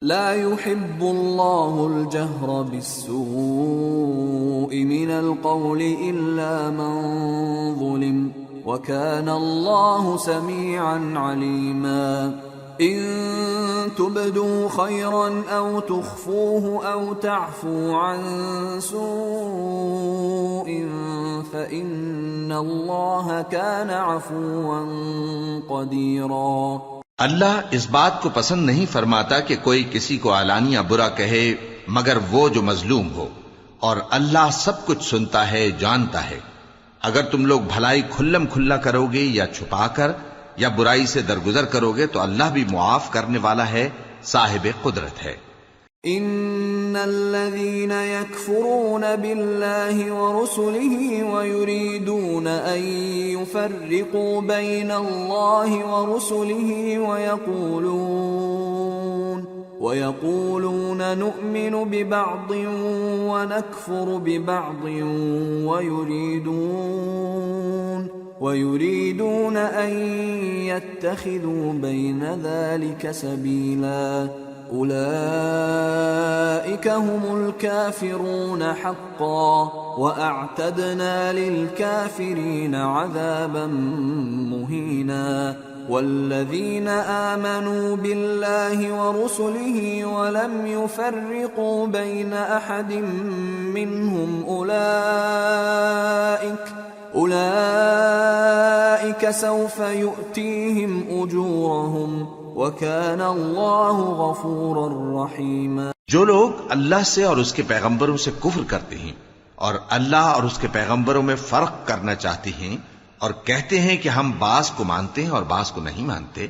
لا يحب الله الجهر بالسوء من القول إلا من ظلم وكان الله سميعا عليما إن تبدوا خيرا أو تخفوه أو تعفو عن سوء فإن الله كان عفوا قديرا۔ اللہ اس بات کو پسند نہیں فرماتا کہ کوئی کسی کو علانیہ برا کہے مگر وہ جو مظلوم ہو، اور اللہ سب کچھ سنتا ہے، جانتا ہے۔ اگر تم لوگ بھلائی کھلم کھلا کرو گے یا چھپا کر یا برائی سے درگزر کرو گے تو اللہ بھی معاف کرنے والا ہے، صاحب قدرت ہے۔ ان الذين يكفرون بالله ورسله ويريدون ان يفرقوا بين الله ورسله ويقولون نؤمن ببعض ونكفر ببعض ويريدون ان يتخذوا بين ذلك سبيلا أولئك هم الكافرون حقا وأعتدنا للكافرين عذابا مهينا والذين آمنوا بالله ورسله ولم يفرقوا بين أحد منهم أولئك سوف يؤتيهم أجورهم وَكَانَ اللَّهُ غَفُورًا رَحِيمًا۔ جو لوگ اللہ سے اور اس کے پیغمبروں سے کفر کرتے ہیں اور اللہ اور اس کے پیغمبروں میں فرق کرنا چاہتے ہیں اور کہتے ہیں کہ ہم بعض کو مانتے ہیں اور بعض کو نہیں مانتے،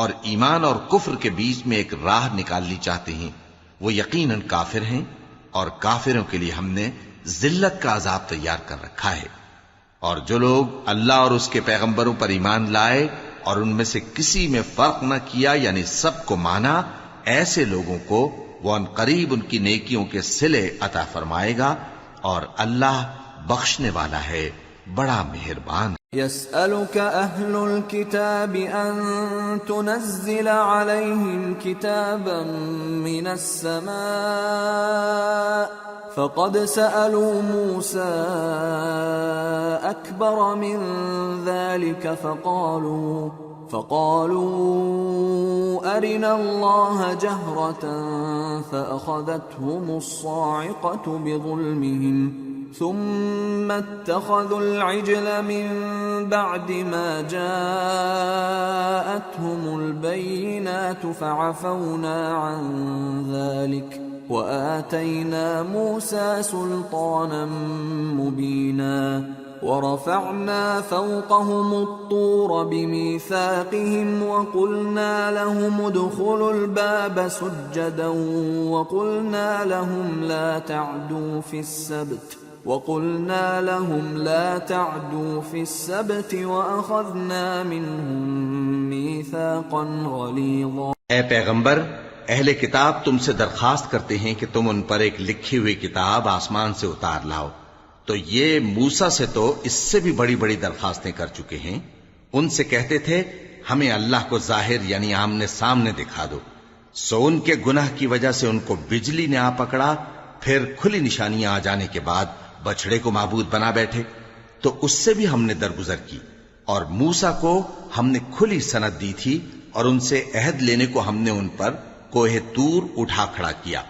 اور ایمان اور کفر کے بیچ میں ایک راہ نکالنی چاہتے ہیں، وہ یقیناً کافر ہیں، اور کافروں کے لیے ہم نے ذلت کا عذاب تیار کر رکھا ہے۔ اور جو لوگ اللہ اور اس کے پیغمبروں پر ایمان لائے اور ان میں سے کسی میں فرق نہ کیا یعنی سب کو مانا، ایسے لوگوں کو وہ ان قریب ان کی نیکیوں کے صلے عطا فرمائے گا، اور اللہ بخشنے والا ہے، بڑا مہربان۔ يسألك أهل الكتاب أن تنزل عليهم كتابا من السماء فقد سألوا موسى أكبر من ذلك فقالوا أرنا الله جهرة فأخذتهم الصاعقة بظلمهم ثم اتخذوا العجل من بعد ما جاءتهم البينات فعفونا عن ذلك وآتينا موسى سلطانا مبينا ورفعنا فوقهم الطور بميثاقهم وقلنا لهم ادخلوا الباب سجدا وقلنا لهم لا تعدوا في السبت وأخذنا منهم ميثاقا غليظا۔ اے پیغمبر، اہل کتاب تم سے درخواست کرتے ہیں کہ تم ان پر ایک لکھی ہوئی کتاب آسمان سے اتار لاؤ، تو یہ موسیٰ سے تو اس سے بھی بڑی بڑی درخواستیں کر چکے ہیں۔ ان سے کہتے تھے ہمیں اللہ کو ظاہر یعنی آمنے سامنے دکھا دو، سو ان کے گناہ کی وجہ سے ان کو بجلی نے آ پکڑا، پھر کھلی نشانیاں آ جانے کے بعد بچڑے کو معبود بنا بیٹھے، تو اس سے بھی ہم نے درگزر کی۔ اور موسیٰ کو ہم نے کھلی سند دی تھی، اور ان سے عہد لینے کو ہم نے ان پر کوہ طور اٹھا کھڑا کیا،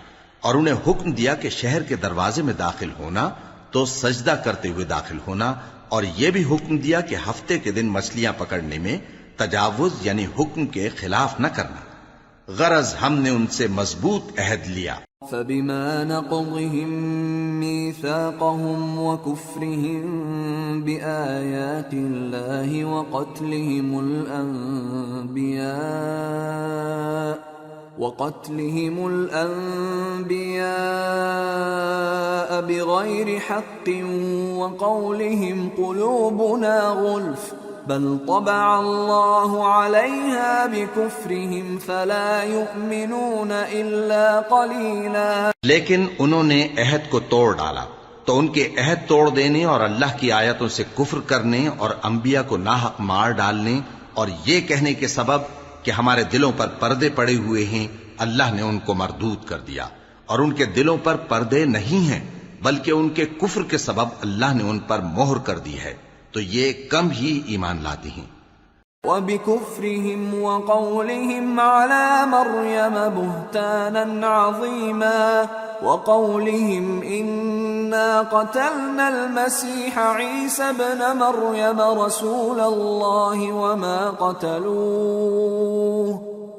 اور انہیں حکم دیا کہ شہر کے دروازے میں داخل ہونا تو سجدہ کرتے ہوئے داخل ہونا، اور یہ بھی حکم دیا کہ ہفتے کے دن مچھلیاں پکڑنے میں تجاوز یعنی حکم کے خلاف نہ کرنا، غرض ہم نے ان سے مضبوط عہد لیا۔ فبما نقضهم ميثاقهم وكفرهم بآيات الله وقتلهم الأنبياء بغير حق وقولهم قلوبنا غلف بل طبع الله عليها بكفرهم فلا يؤمنون إلا قليلا۔ لیکن انہوں نے عہد کو توڑ ڈالا، تو ان کے عہد توڑ دینے اور اللہ کی آیتوں سے کفر کرنے اور انبیاء کو ناحق مار ڈالنے اور یہ کہنے کے سبب کہ ہمارے دلوں پر پردے پڑے ہوئے ہیں اللہ نے ان کو مردود کر دیا، اور ان کے دلوں پر پردے نہیں ہیں، بلکہ ان کے کفر کے سبب اللہ نے ان پر مہر کر دی ہے، تو یہ کم ہی ایمان لاتے ہیں۔ وَبِكُفْرِهِمْ وَقَوْلِهِمْ عَلَى مَرْيَمَ بُهْتَانًا عَظِيمًا وَقَوْلِهِمْ إِنَّا قَتَلْنَا الْمَسِيحَ عِيسَى ابْنَ مَرْيَمَ رَسُولَ اللَّهِ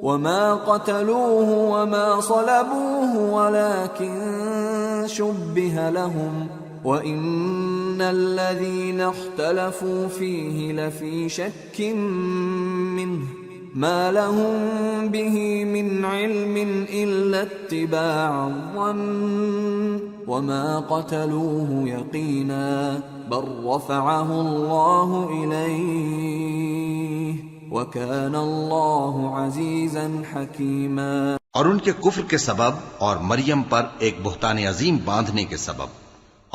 وَمَا قَتَلُوهُ وَمَا صَلَبُوهُ وَلَكِنْ شُبِّهَ لَهُمْ وَإِنَّ الَّذِينَ اخْتَلَفُوا فِيهِ لَفِي شَكٍّ مِّنْهُ مَا لَهُم بِهِ مِنْ عِلْمٍ إِلَّا اتِّبَاعَ الظَّنِّ وَمَا قَتَلُوهُ يَقِينًا بَلْ رَفَعَهُ اللَّهُ إِلَيْهِ وَكَانَ اللَّهُ عَزِيزًا حَكِيمًا۔ اور ان کے کفر کے سبب اور مریم پر ایک بہتان عظیم باندھنے کے سبب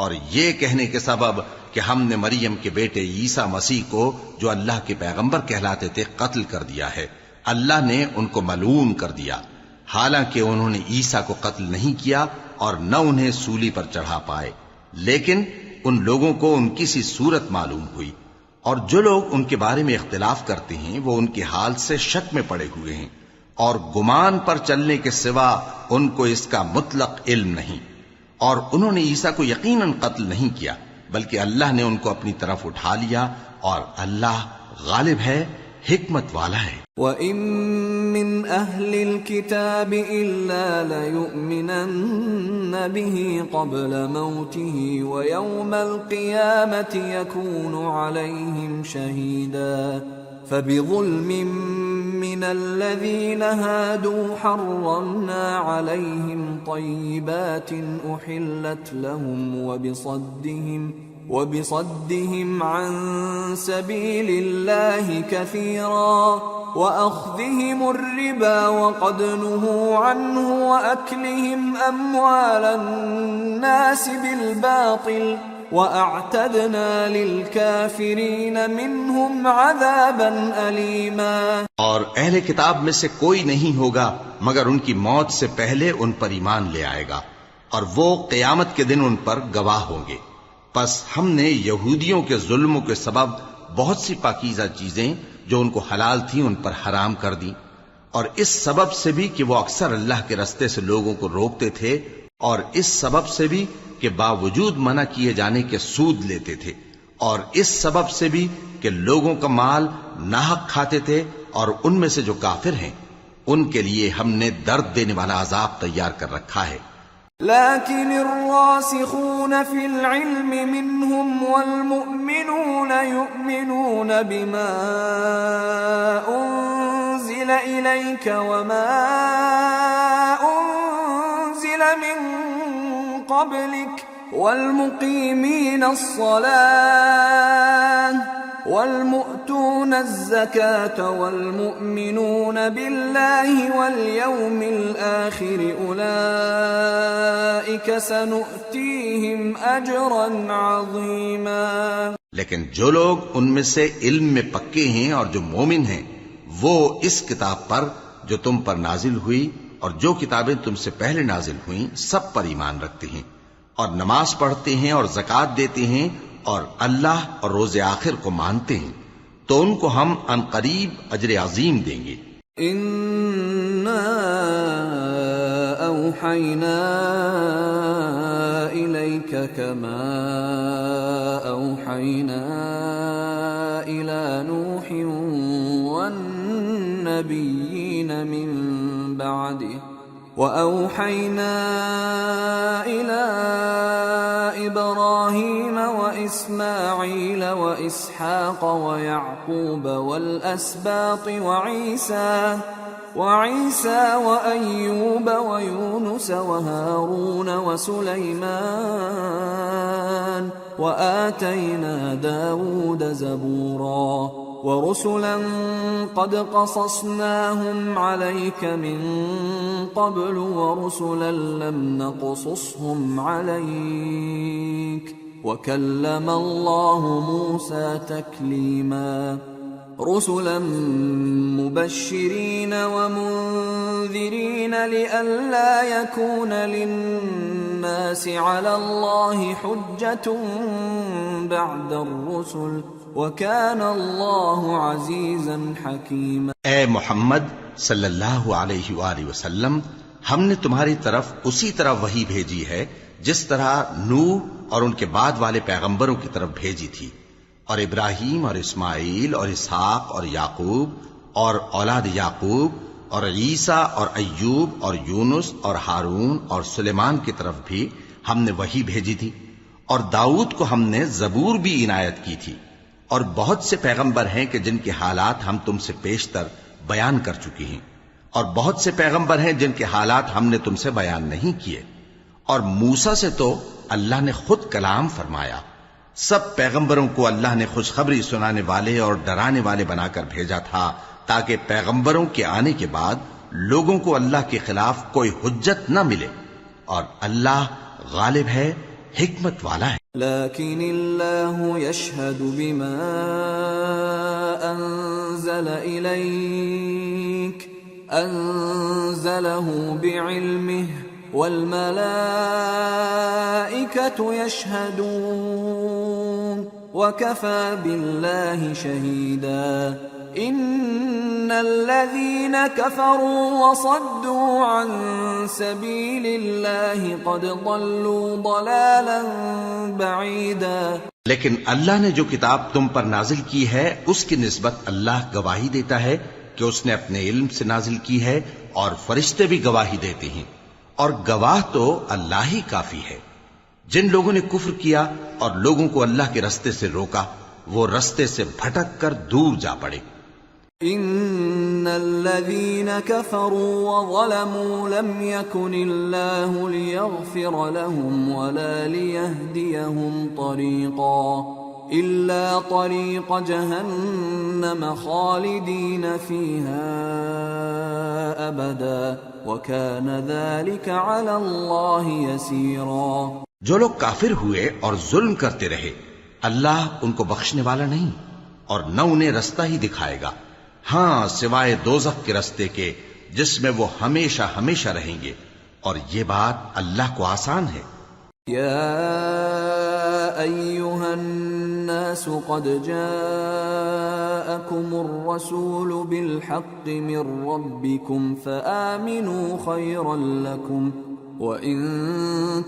اور یہ کہنے کے سبب کہ ہم نے مریم کے بیٹے عیسیٰ مسیح کو جو اللہ کے پیغمبر کہلاتے تھے قتل کر دیا ہے، اللہ نے ان کو ملعون کر دیا، حالانکہ انہوں نے عیسیٰ کو قتل نہیں کیا اور نہ انہیں سولی پر چڑھا پائے، لیکن ان لوگوں کو ان کی سی صورت معلوم ہوئی، اور جو لوگ ان کے بارے میں اختلاف کرتے ہیں وہ ان کے حال سے شک میں پڑے ہوئے ہیں، اور گمان پر چلنے کے سوا ان کو اس کا مطلق علم نہیں، اور انہوں نے عیسیٰ کو یقیناً قتل نہیں کیا بلکہ اللہ نے ان کو اپنی طرف اٹھا لیا، اور اللہ غالب ہے، حکمت والا ہے۔ وَإِن مِّنْ أَهْلِ الْكِتَابِ إِلَّا لَيُؤْمِنَنَّ بِهِ قَبْلَ مَوْتِهِ وَيَوْمَ الْقِيَامَةِ يَكُونُ عَلَيْهِمْ شَهِيدًا فَبِظُلْمٍ مِّنَ الَّذِينَ هَادُوا حَرَّمْنَا عَلَيْهِمْ طَيِّبَاتٍ أُحِلَّتْ لَهُمْ وبصدهم عن سبيل الله كثيرا وأخذهم الربا وقد نهوا عنه وأكلهم أموال الناس بالباطل وأعتدنا للكافرين منهم عذابا أليما۔ اور اہل کتاب میں سے کوئی نہیں ہوگا مگر ان کی موت سے پہلے ان پر ایمان لے آئے گا، اور وہ قیامت کے دن ان پر گواہ ہوں گے۔ پس ہم نے یہودیوں کے ظلموں کے سبب بہت سی پاکیزہ چیزیں جو ان کو حلال تھیں ان پر حرام کر دیں، اور اس سبب سے بھی کہ وہ اکثر اللہ کے رستے سے لوگوں کو روکتے تھے، اور اس سبب سے بھی کہ باوجود منع کیے جانے کے سود لیتے تھے، اور اس سبب سے بھی کہ لوگوں کا مال ناحق کھاتے تھے، اور ان میں سے جو کافر ہیں ان کے لیے ہم نے درد دینے والا عذاب تیار کر رکھا ہے۔ لكن الراسخون في العلم منهم والمؤمنون يؤمنون بما أنزل إليك وما أنزل من قبلك والمقيمين الصلاة والمؤتون الزكاة والمؤمنون بالله واليوم الآخر أولئك سنؤتيهم أجرا عظيما۔ لیکن جو لوگ ان میں سے علم میں پکے ہیں اور جو مومن ہیں وہ اس کتاب پر جو تم پر نازل ہوئی اور جو کتابیں تم سے پہلے نازل ہوئیں سب پر ایمان رکھتے ہیں اور نماز پڑھتے ہیں اور زکوٰۃ دیتے ہیں اور اللہ اور روز آخر کو مانتے ہیں تو ان کو ہم عنقریب اجر عظیم دیں گے۔ اِنَّا أَوْحَيْنَا إِلَيْكَ كَمَا أَوْحَيْنَا إِلَى نُوحٍ وَالنَّبِيِّينَ مِن بَعْدِهِ وَأَوْحَيْنَا إِلَى إِبْرَاهِيمَ وَإِسْمَاعِيلَ وَإِسْحَاقَ وَيَعْقُوبَ وَالْأَسْبَاطِ وَعِيسَى وَأَيُّوبَ وَيُونُسَ وَهَارُونَ وَسُلَيْمَانَ وَآتَيْنَا دَاوُودَ زَبُورًا وَرُسُلًا قَدْ قَصَصْنَاهُمْ عَلَيْكَ مِن قَبْلُ وَرُسُلًا لَّمْ نَقْصُصْهُمْ عَلَيْكَ وَكَلَّمَ اللَّهُ مُوسَىٰ تَكْلِيمًا۔ رسلا مبشرين ومنذرين لئلا يكون للناس على الله حجة بعد الرسل وكان الله عزيزا حكيما۔ اے محمد صلی اللہ علیہ وآلہ وسلم، ہم نے تمہاری طرف اسی طرح وحی بھیجی ہے جس طرح نوح اور ان کے بعد والے پیغمبروں کی طرف بھیجی تھی، اور ابراہیم اور اسماعیل اور اسحاق اور یعقوب اور اولاد یعقوب اور عیسیٰ اور ایوب اور یونس اور ہارون اور سلیمان کی طرف بھی ہم نے وحی بھیجی تھی، اور داؤد کو ہم نے زبور بھی عنایت کی تھی، اور بہت سے پیغمبر ہیں کہ جن کے حالات ہم تم سے پیشتر بیان کر چکی ہیں، اور بہت سے پیغمبر ہیں جن کے حالات ہم نے تم سے بیان نہیں کیے، اور موسیٰ سے تو اللہ نے خود کلام فرمایا۔ سب پیغمبروں کو اللہ نے خوشخبری سنانے والے اور ڈرانے والے بنا کر بھیجا تھا تاکہ پیغمبروں کے آنے کے بعد لوگوں کو اللہ کے خلاف کوئی حجت نہ ملے، اور اللہ غالب ہے، حکمت والا ہے۔ لیکن اللہ یشہد بما انزل الیک انزلہ بعلمہ والملائکۃ یشہدون وکفی باللہ شہیدا ان الذین کفروا وصدوا عن سبیل اللہ قد ضلوا ضلالا بعیدا۔ لیکن اللہ نے جو کتاب تم پر نازل کی ہے اس کی نسبت اللہ گواہی دیتا ہے کہ اس نے اپنے علم سے نازل کی ہے، اور فرشتے بھی گواہی دیتے ہیں، اور گواہ تو اللہ ہی کافی ہے۔ جن لوگوں نے کفر کیا اور لوگوں کو اللہ کے رستے سے روکا، وہ رستے سے بھٹک کر دور جا پڑے۔ ان الذين كفروا وظلموا لم يكن الله ليغفر لهم ولا ليهديهم طريقا إلا طريق جهنم خالدين فيها أبدا وكان ذلك على الله يسيرا۔ جو لوگ کافر ہوئے اور ظلم کرتے رہے، اللہ ان کو بخشنے والا نہیں اور نہ انہیں رستہ ہی دکھائے گا، ہاں سوائے دوزخ کے رستے کے جس میں وہ ہمیشہ ہمیشہ رہیں گے، اور یہ بات اللہ کو آسان ہے۔ یا ایھا الناس قد جاءکم الرسول بالحق من ربکم فآمنوا خیرا لکم وَإِن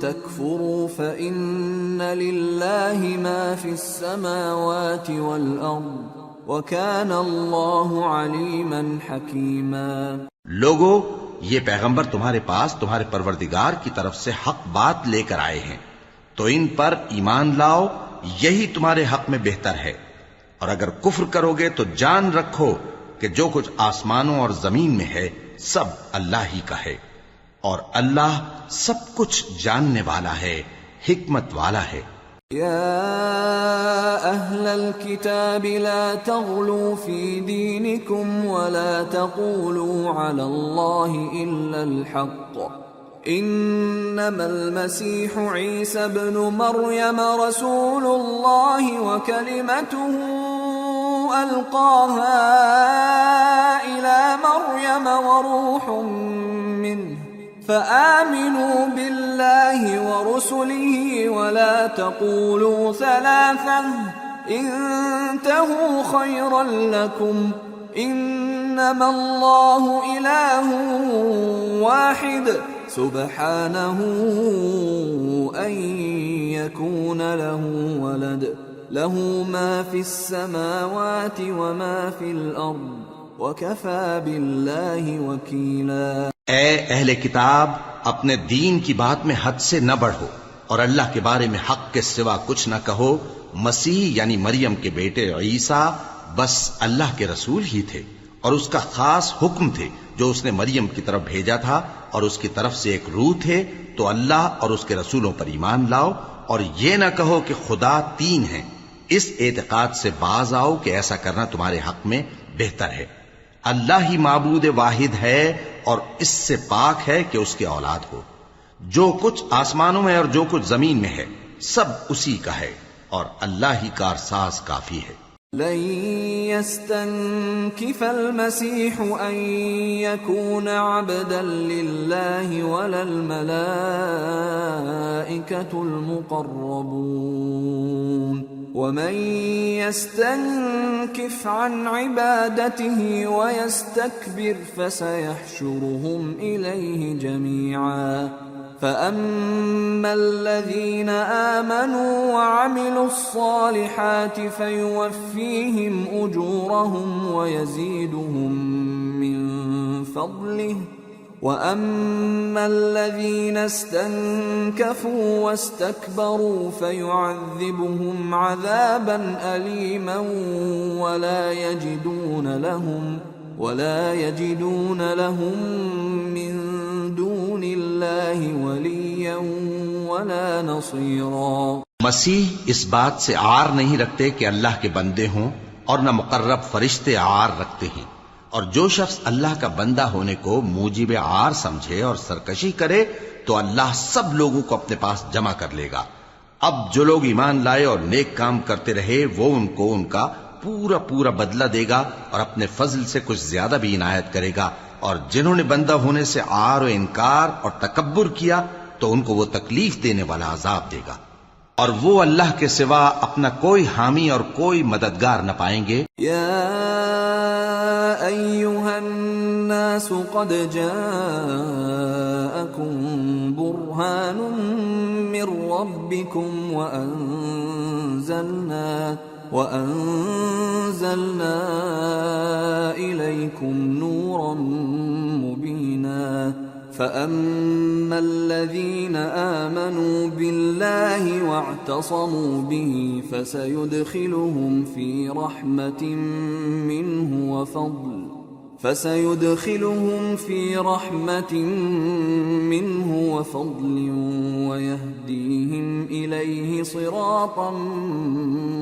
تَكْفُرُوا فَإِنَّ لِلَّهِ مَا فِي السَّمَاوَاتِ وَالْأَرْضِ وَكَانَ اللَّهُ عَلِيمًا حَكِيمًا۔ لوگو، یہ پیغمبر تمہارے پاس تمہارے پروردگار کی طرف سے حق بات لے کر آئے ہیں، تو ان پر ایمان لاؤ، یہی تمہارے حق میں بہتر ہے، اور اگر کفر کرو گے تو جان رکھو کہ جو کچھ آسمانوں اور زمین میں ہے سب اللہ ہی کا ہے، اور اللہ سب کچھ جاننے والا ہے، حکمت والا ہے۔ یا اہل الكتاب لا تغلوا فی دینکم ولا تقولوا علی اللہ الا الحق انما المسیح عیسی ابن مریم رسول اللہ وکلمته القاها الى مریم وروح منه فآمنوا بالله ورسله ولا تقولوا ثلاثة انتهوا خيرا لكم انما الله إله واحد سبحانه أن يكون له ولد له ما في السماوات وما في الأرض وَكَفَى بِاللَّهِ وَكِيلًا۔ اے اہل کتاب، اپنے دین کی بات میں حد سے نہ بڑھو، اور اللہ کے بارے میں حق کے سوا کچھ نہ کہو۔ مسیح یعنی مریم کے بیٹے عیسیٰ بس اللہ کے رسول ہی تھے، اور اس کا خاص حکم تھے جو اس نے مریم کی طرف بھیجا تھا، اور اس کی طرف سے ایک روح تھے۔ تو اللہ اور اس کے رسولوں پر ایمان لاؤ، اور یہ نہ کہو کہ خدا تین ہیں۔ اس اعتقاد سے باز آؤ کہ ایسا کرنا تمہارے حق میں بہتر ہے۔ اللہ ہی معبود واحد ہے، اور اس سے پاک ہے کہ اس کے اولاد ہو۔ جو کچھ آسمانوں میں اور جو کچھ زمین میں ہے سب اسی کا ہے، اور اللہ ہی کارساز کافی ہے۔ لن يستنكف المسيح أن يكون عبدا لله ولا الملائكة المقربون ومن يستنكف عن عبادته ويستكبر فسيحشرهم إليه جميعا فأما الذين آمنوا وعملوا الصالحات فيوفيهم أجورهم ويزيدهم من فضله وأما الذين استنكفوا واستكبروا فيعذبهم عذابا أليما ولا يجدون لهم من دون الله وليا ولا نصيرا. مسیح اس بات سے عار نہیں رکھتے کہ اللہ کے بندے ہوں اور نہ مقرب فرشتے عار رکھتے ہیں، اور جو شخص اللہ کا بندہ ہونے کو موجب عار سمجھے اور سرکشی کرے تو اللہ سب لوگوں کو اپنے پاس جمع کر لے گا. اب جو لوگ ایمان لائے اور نیک کام کرتے رہے وہ ان کو ان کا پورا پورا بدلہ دے گا اور اپنے فضل سے کچھ زیادہ بھی عنایت کرے گا، اور جنہوں نے بندہ ہونے سے عار و انکار اور تکبر کیا تو ان کو وہ تکلیف دینے والا عذاب دے گا، اور وہ اللہ کے سوا اپنا کوئی حامی اور کوئی مددگار نہ پائیں گے. یا ایھا الناس قد جاءکم برہان من ربکم وأنزلنا إليكم نورا مبينا فأما الذين آمنوا بالله واعتصموا به فسيدخلهم في رحمة منه وفضل ويهديهم إليه صراطا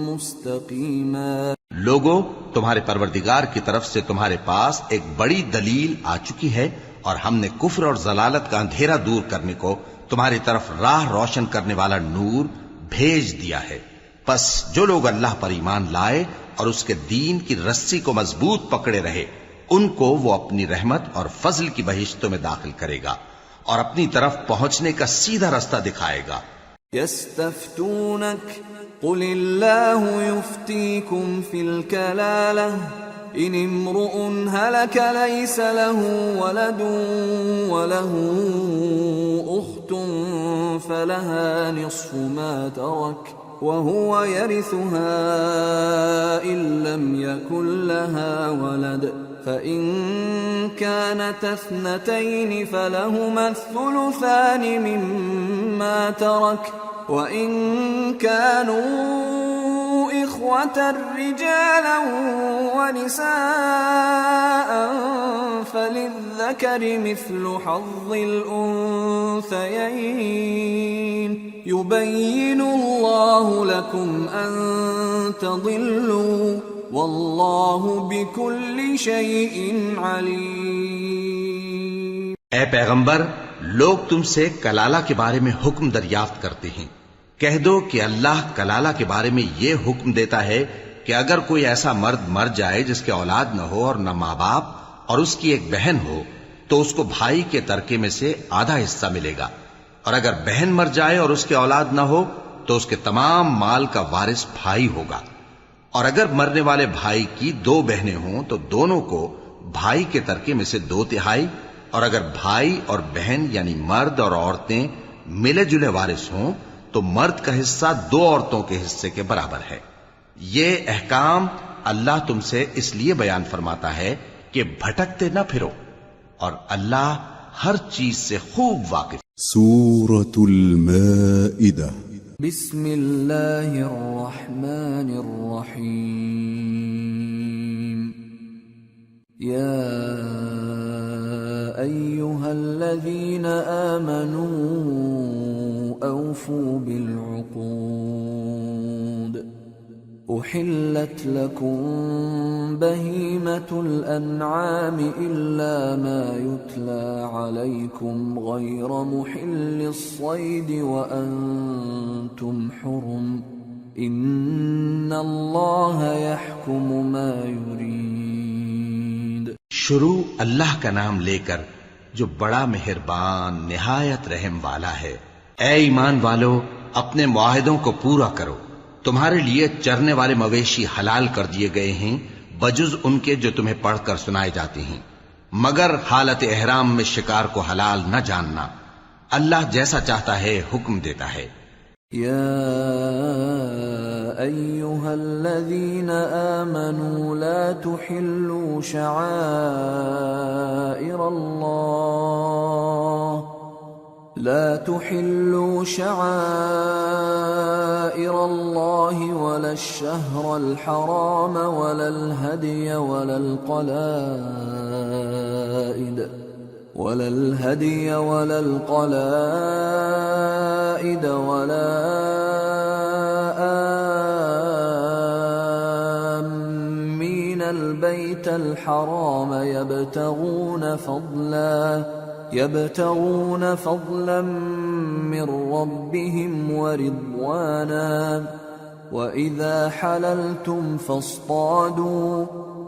مستقيما. لوگو، تمہارے پروردگار کی طرف سے تمہارے پاس ایک بڑی دلیل آ چکی ہے، اور ہم نے کفر اور ضلالت کا اندھیرا دور کرنے کو تمہاری طرف راہ روشن کرنے والا نور بھیج دیا ہے. پس جو لوگ اللہ پر ایمان لائے اور اس کے دین کی رسی کو مضبوط پکڑے رہے ان کو وہ اپنی رحمت اور فضل کی بہشتوں میں داخل کرے گا اور اپنی طرف پہنچنے کا سیدھا رستہ دکھائے گا. يستفتونك قل الله يفتيكم في الكلالة إن امرؤ هلك ليس له ولد وله أخت فلها نصف ما ترك وهو يرثها إن لم يكن لها ولد فإن كانت اثنتين فلهما الثلثان مما ترك وإن كانوا إخوة رجالا ونساء فللذكر مثل حظ الأنثيين يبين الله لكم أن تضلوا واللہ بکل شیء علیم. اے پیغمبر، لوگ تم سے کلالہ کے بارے میں حکم دریافت کرتے ہیں. کہہ دو کہ اللہ کلالہ کے بارے میں یہ حکم دیتا ہے کہ اگر کوئی ایسا مرد مر جائے جس کے اولاد نہ ہو اور نہ ماں باپ اور اس کی ایک بہن ہو تو اس کو بھائی کے ترکے میں سے آدھا حصہ ملے گا، اور اگر بہن مر جائے اور اس کے اولاد نہ ہو تو اس کے تمام مال کا وارث بھائی ہوگا. اور اگر مرنے والے بھائی کی دو بہنیں ہوں تو دونوں کو بھائی کے ترکے میں سے 2/3، اور اگر بھائی اور بہن یعنی مرد اور عورتیں ملے جلے وارث ہوں تو مرد کا حصہ 2 عورتوں کے حصے کے برابر ہے. یہ احکام اللہ تم سے اس لیے بیان فرماتا ہے کہ بھٹکتے نہ پھرو، اور اللہ ہر چیز سے خوب واقف. سورة المائدة. بسم اللہ الرحمن الرحیم. یا ایہا الذین آمنوا اوفوا بالعقود احلت لکم بہیمة الانعام الا ما یتلی علیکم غیر محل الصید وانتم حرم ان اللہ یحکم ما یرید۔ شروع اللہ کا نام لے کر جو بڑا مہربان نہایت رحم والا ہے۔ اے ایمان والو، اپنے معاہدوں کو پورا کرو۔ تمہارے لیے چرنے والے مویشی حلال کر دیے گئے ہیں بجز ان کے جو تمہیں پڑھ کر سنائے جاتے ہیں، مگر حالت احرام میں شکار کو حلال نہ جاننا۔ اللہ جیسا چاہتا ہے حکم دیتا ہے۔ یا ایہا الذین آمنوا لا تحلوا شعائر اللہ ولا الشہر الحرام ولا الہدی ولا القلائد ولا آمین البیت الحرام يبتغون فضلا من ربهم ورضوانا وإذا حللتم فاصطادوا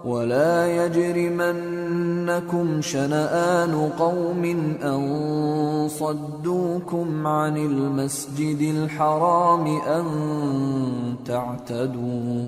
ولا يجرمنكم شنآن قوم أن صدوكم عن المسجد الحرام أن تعتدوا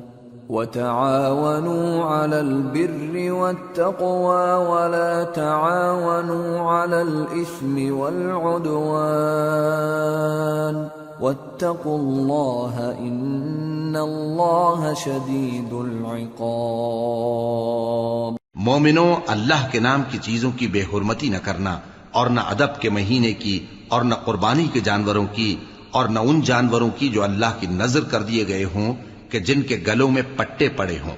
وتعاونوا على البر والتقوى ولا تعاونوا على الإثم والعدوان واتقوا الله إن الله شديد العقاب۔ مومنو، اللہ کے نام کی چیزوں کی بے حرمتی نہ کرنا، اور نہ ادب کے مہینے کی، اور نہ قربانی کے جانوروں کی، اور نہ ان جانوروں کی جو اللہ کی نذر کر دیے گئے ہوں کہ جن کے گلوں میں پٹے پڑے ہوں،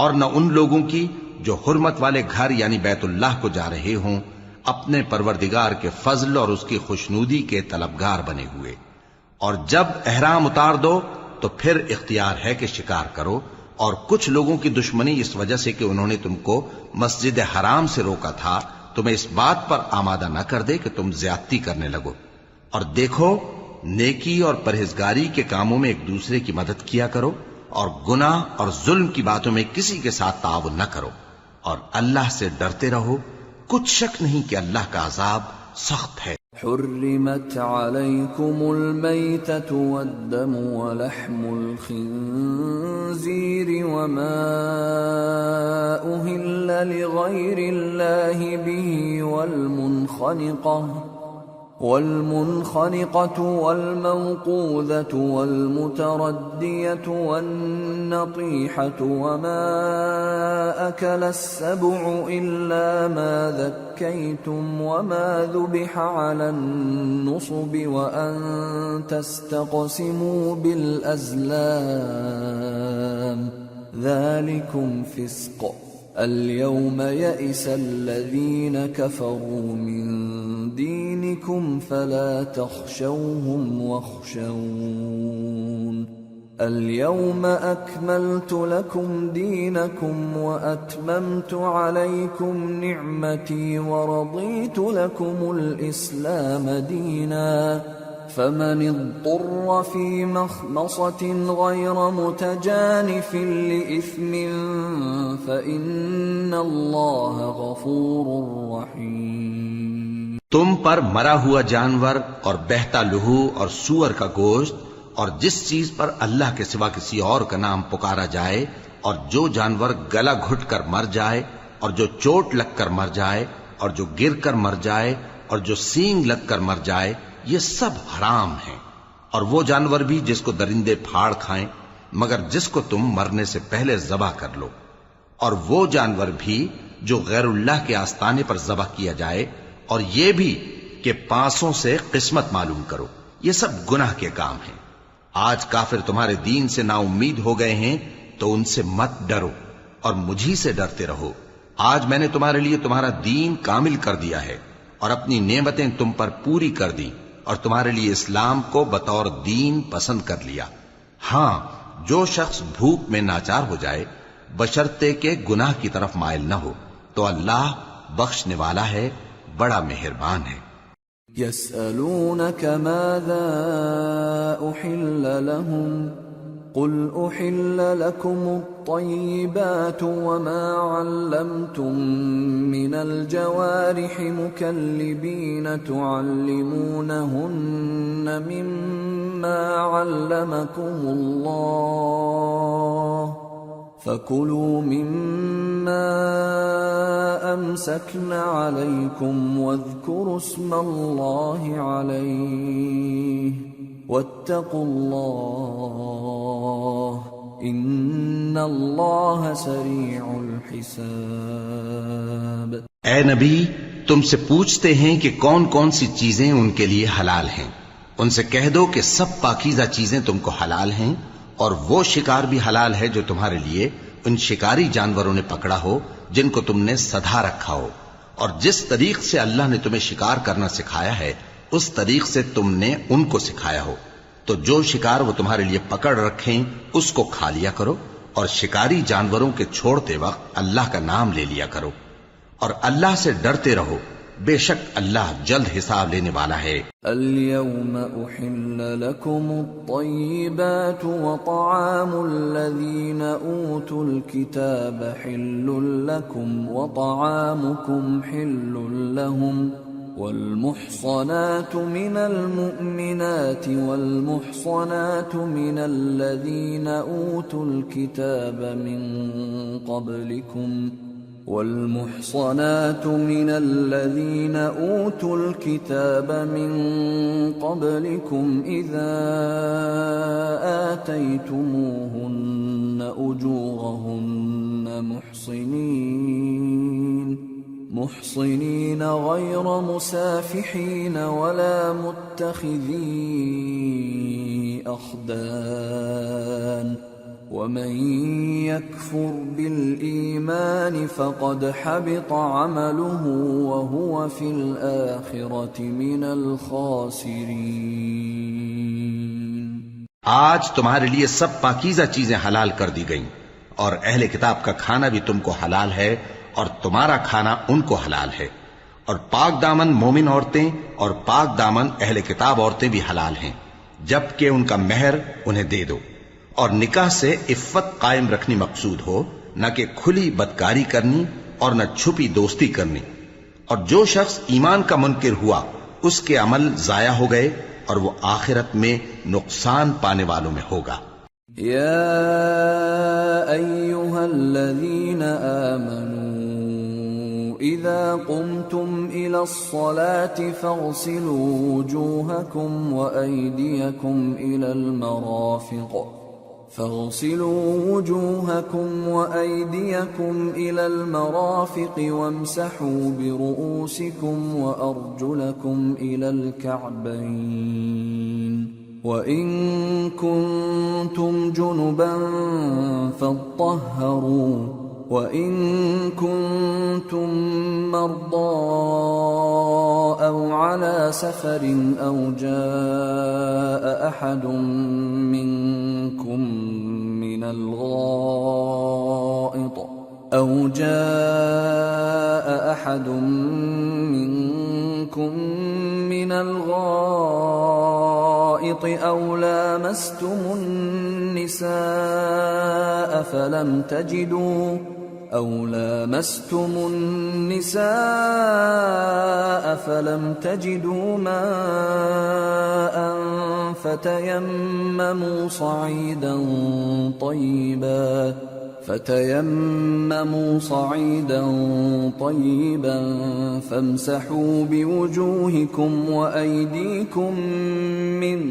اور نہ ان لوگوں کی جو حرمت والے گھر یعنی بیت اللہ کو جا رہے ہوں اپنے پروردگار کے فضل اور اس کی خوشنودی کے طلبگار بنے ہوئے۔ اور جب احرام اتار دو تو پھر اختیار ہے کہ شکار کرو، اور کچھ لوگوں کی دشمنی اس وجہ سے کہ انہوں نے تم کو مسجد حرام سے روکا تھا تمہیں اس بات پر آمادہ نہ کر دے کہ تم زیادتی کرنے لگو۔ اور دیکھو، نیکی اور پرہیزگاری کے کاموں میں ایک دوسرے کی مدد کیا کرو، اور گناہ اور ظلم کی باتوں میں کسی کے ساتھ تعاون نہ کرو، اور اللہ سے ڈرتے رہو۔ کچھ شک نہیں کہ اللہ کا عذاب سخت ہے۔ حرمت علیکم المیتۃ والدم ولحم الخنزیر وما أهل لغیر اللہ به والمنخنقة والموقوذة والمتردية والنطيحة وما أكل السبع إلا ما ذكيتم وما ذبح على النصب وأن تستقسموا بالأزلام ذلكم فسق اليوم يئس الذين كفروا من دينكم فلا تخشوهم واخشون اليوم أكملت لكم دينكم وأتممت عليكم نعمتي ورضيت لكم الإسلام دينا فمن اضطر في مخمصة غير متجانف لإثم فإن الله غفور رحيم۔ تم پر مرا ہوا جانور اور بہتا لہو اور سور کا گوشت اور جس چیز پر اللہ کے سوا کسی اور کا نام پکارا جائے اور جو جانور گلا گھٹ کر مر جائے اور جو چوٹ لگ کر مر جائے اور جو گر کر مر جائے اور جو سینگ لگ کر مر جائے، یہ سب حرام ہیں۔ اور وہ جانور بھی جس کو درندے پھاڑ کھائیں مگر جس کو تم مرنے سے پہلے ذبح کر لو، اور وہ جانور بھی جو غیر اللہ کے آستانے پر ذبح کیا جائے، اور یہ بھی کہ پانسوں سے قسمت معلوم کرو۔ یہ سب گناہ کے کام ہیں۔ آج کافر تمہارے دین سے نا امید ہو گئے ہیں تو ان سے مت ڈرو اور مجھی سے ڈرتے رہو۔ آج میں نے تمہارے لیے تمہارا دین کامل کر دیا ہے اور اپنی نعمتیں تم پر پوری کر دی اور تمہارے لیے اسلام کو بطور دین پسند کر لیا۔ ہاں، جو شخص بھوک میں ناچار ہو جائے بشرطے کے گناہ کی طرف مائل نہ ہو تو اللہ بخشنے والا ہے، بڑا مہربان ہے۔ يسألونك ماذا أحل لهم قل أحل لكم الطيبات وما علمتم من الجوارح مكلبين تعلمونهن مما علمكم الله فكلوا مما أمسكن عليكم واذكروا اسم الله عليه واتقوا الله ان اللہ سریع الحساب۔ اے نبی، تم سے پوچھتے ہیں کہ کون کون سی چیزیں ان کے لیے حلال ہیں۔ ان سے کہہ دو کہ سب پاکیزہ چیزیں تم کو حلال ہیں، اور وہ شکار بھی حلال ہے جو تمہارے لیے ان شکاری جانوروں نے پکڑا ہو جن کو تم نے سدھا رکھا ہو، اور جس طریق سے اللہ نے تمہیں شکار کرنا سکھایا ہے اس طریق سے تم نے ان کو سکھایا ہو، تو جو شکار وہ تمہارے لیے پکڑ رکھیں اس کو کھا لیا کرو، اور شکاری جانوروں کے چھوڑتے وقت اللہ کا نام لے لیا کرو، اور اللہ سے ڈرتے رہو، بے شک اللہ جلد حساب لینے والا ہے۔ اليوم احل لكم الطيبات وطعام الذين اوتوا الكتاب حل لكم وطعامكم حل لهم والمحصنات من المؤمنات والمحصنات من الذين أوتوا الكتاب من قبلكم والمحصنات من الذين أوتوا الكتاب من قبلكم إذا آتيتموهن أجورهن محصنين غير مسافحين ولا متخذي أخدان ومن يكفر بالإيمان فقد حبط عمله وهو في الآخرة من الخاسرين۔ آج تمہارے لیے سب پاکیزہ چیزیں حلال کر دی گئیں، اور اہل کتاب کا کھانا بھی تم کو حلال ہے اور تمہارا کھانا ان کو حلال ہے، اور پاک دامن مومن عورتیں اور پاک دامن اہل کتاب عورتیں بھی حلال ہیں، جبکہ ان کا مہر انہیں دے دو، اور نکاح سے عفت قائم رکھنی مقصود ہو، نہ کہ کھلی بدکاری کرنی اور نہ چھپی دوستی کرنی۔ اور جو شخص ایمان کا منکر ہوا اس کے عمل ضائع ہو گئے اور وہ آخرت میں نقصان پانے والوں میں ہوگا۔ یا ایھا الذین آمنوا اذا قمتم الى الصلاة فاغسلوا وجوهكم وأيديكم إلى المرافق وامسحوا برؤوسكم وأرجلكم إلى الكعبين وإن كنتم جنبا فاطهروا وإن كنتم مرضى أو على سفر أو جاء أحد منكم من الغائط أو لامستم النساء فلم تجدوا ماء فتيمموا صعيدا طيبا فامسحوا بوجوهكم وأيديكم منه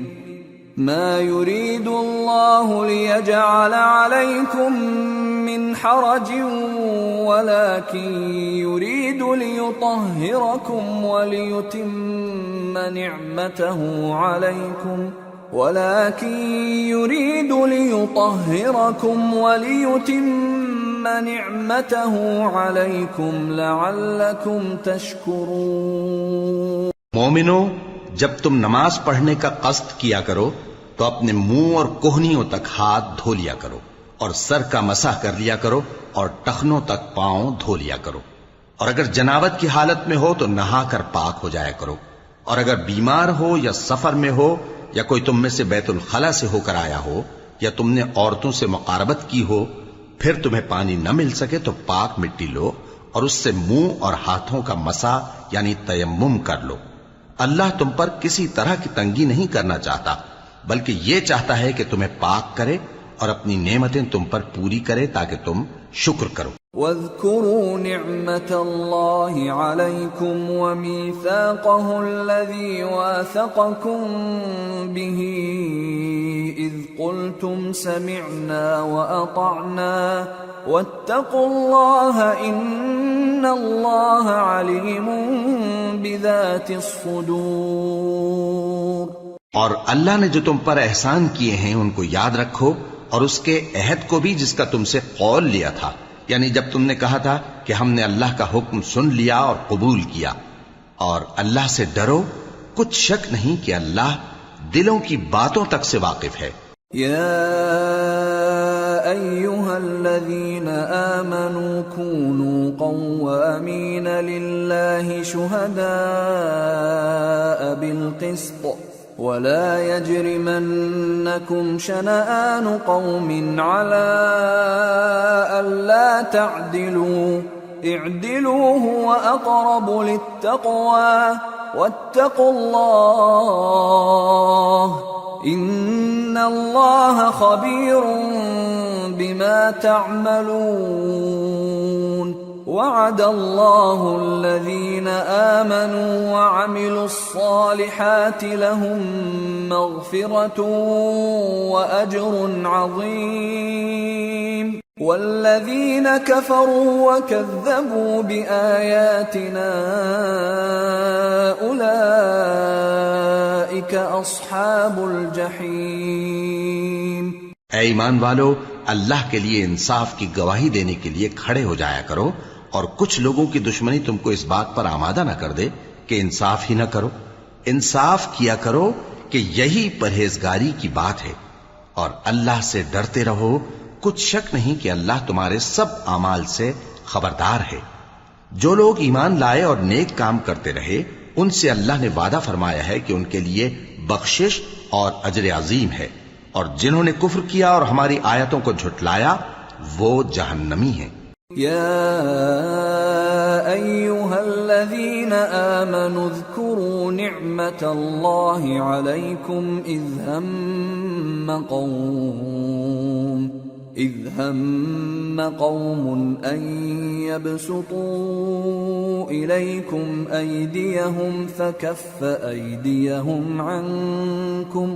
ما يريد الله ليجعل عليكم من حرج ولكن يريد ليطهركم وليتم نعمته عليكم لعلكم تشكرون۔ مومنو، جب تم نماز پڑھنے کا قصد کیا کرو تو اپنے منہ اور کوہنیوں تک ہاتھ دھو لیا کرو، اور سر کا مسح کر لیا کرو، اور ٹخنوں تک پاؤں دھو لیا کرو، اور اگر جنابت کی حالت میں ہو تو نہا کر پاک ہو جایا کرو، اور اگر بیمار ہو یا سفر میں ہو یا کوئی تم میں سے بیت الخلا سے ہو کر آیا ہو یا تم نے عورتوں سے مقاربت کی ہو، پھر تمہیں پانی نہ مل سکے تو پاک مٹی لو اور اس سے منہ اور ہاتھوں کا مسح یعنی تیمم کر لو۔ اللہ تم پر کسی طرح کی تنگی نہیں کرنا چاہتا، بلکہ یہ چاہتا ہے کہ تمہیں پاک کرے اور اپنی نعمتیں تم پر پوری کرے تاکہ تم شکر کرو۔ واذكروا نعمة الله عليكم وميثاقه الذي واثقكم به إذ قلتم سمعنا وأطعنا واتقوا الله إن الله عليم بذات الصدور۔ اور اللہ نے جو تم پر احسان کیے ہیں ان کو یاد رکھو، اور اس کے عہد کو بھی جس کا تم سے قول لیا تھا، یعنی جب تم نے کہا تھا کہ ہم نے اللہ کا حکم سن لیا اور قبول کیا، اور اللہ سے ڈرو، کچھ شک نہیں کہ اللہ دلوں کی باتوں تک سے واقف ہے۔ یا ایھا الذین آمنوا کونوا قوامین للہ شہداء بالقسط ولا يجرمنكم شنآن قوم على ألا تعدلوا اعدلوا هو أقرب للتقوى واتقوا الله إن الله خبير بما تعملون۔ وعد الله الذين آمنوا وعملوا الصالحات لهم مغفرة وأجر عظيم، والذين كفروا وكذبوا بآياتنا أولئك أصحاب الجحيم۔ اے ایمان والو، اللہ کے لیے انصاف کی گواہی دینے کے لیے کھڑے ہو جایا کرو، اور کچھ لوگوں کی دشمنی تم کو اس بات پر آمادہ نہ کر دے کہ انصاف ہی نہ کرو۔ انصاف کیا کرو کہ یہی پرہیزگاری کی بات ہے، اور اللہ سے ڈرتے رہو، کچھ شک نہیں کہ اللہ تمہارے سب اعمال سے خبردار ہے۔ جو لوگ ایمان لائے اور نیک کام کرتے رہے، ان سے اللہ نے وعدہ فرمایا ہے کہ ان کے لیے بخشش اور اجر عظیم ہے، اور جنہوں نے کفر کیا اور ہماری آیتوں کو جھٹلایا وہ جہنمی ہیں۔ یا ایھا الذین آمنوا اذکروا نعمت اللہ علیکم إذ هم قوم أن يبسطوا إليكم أيديهم فكف أيديهم عنكم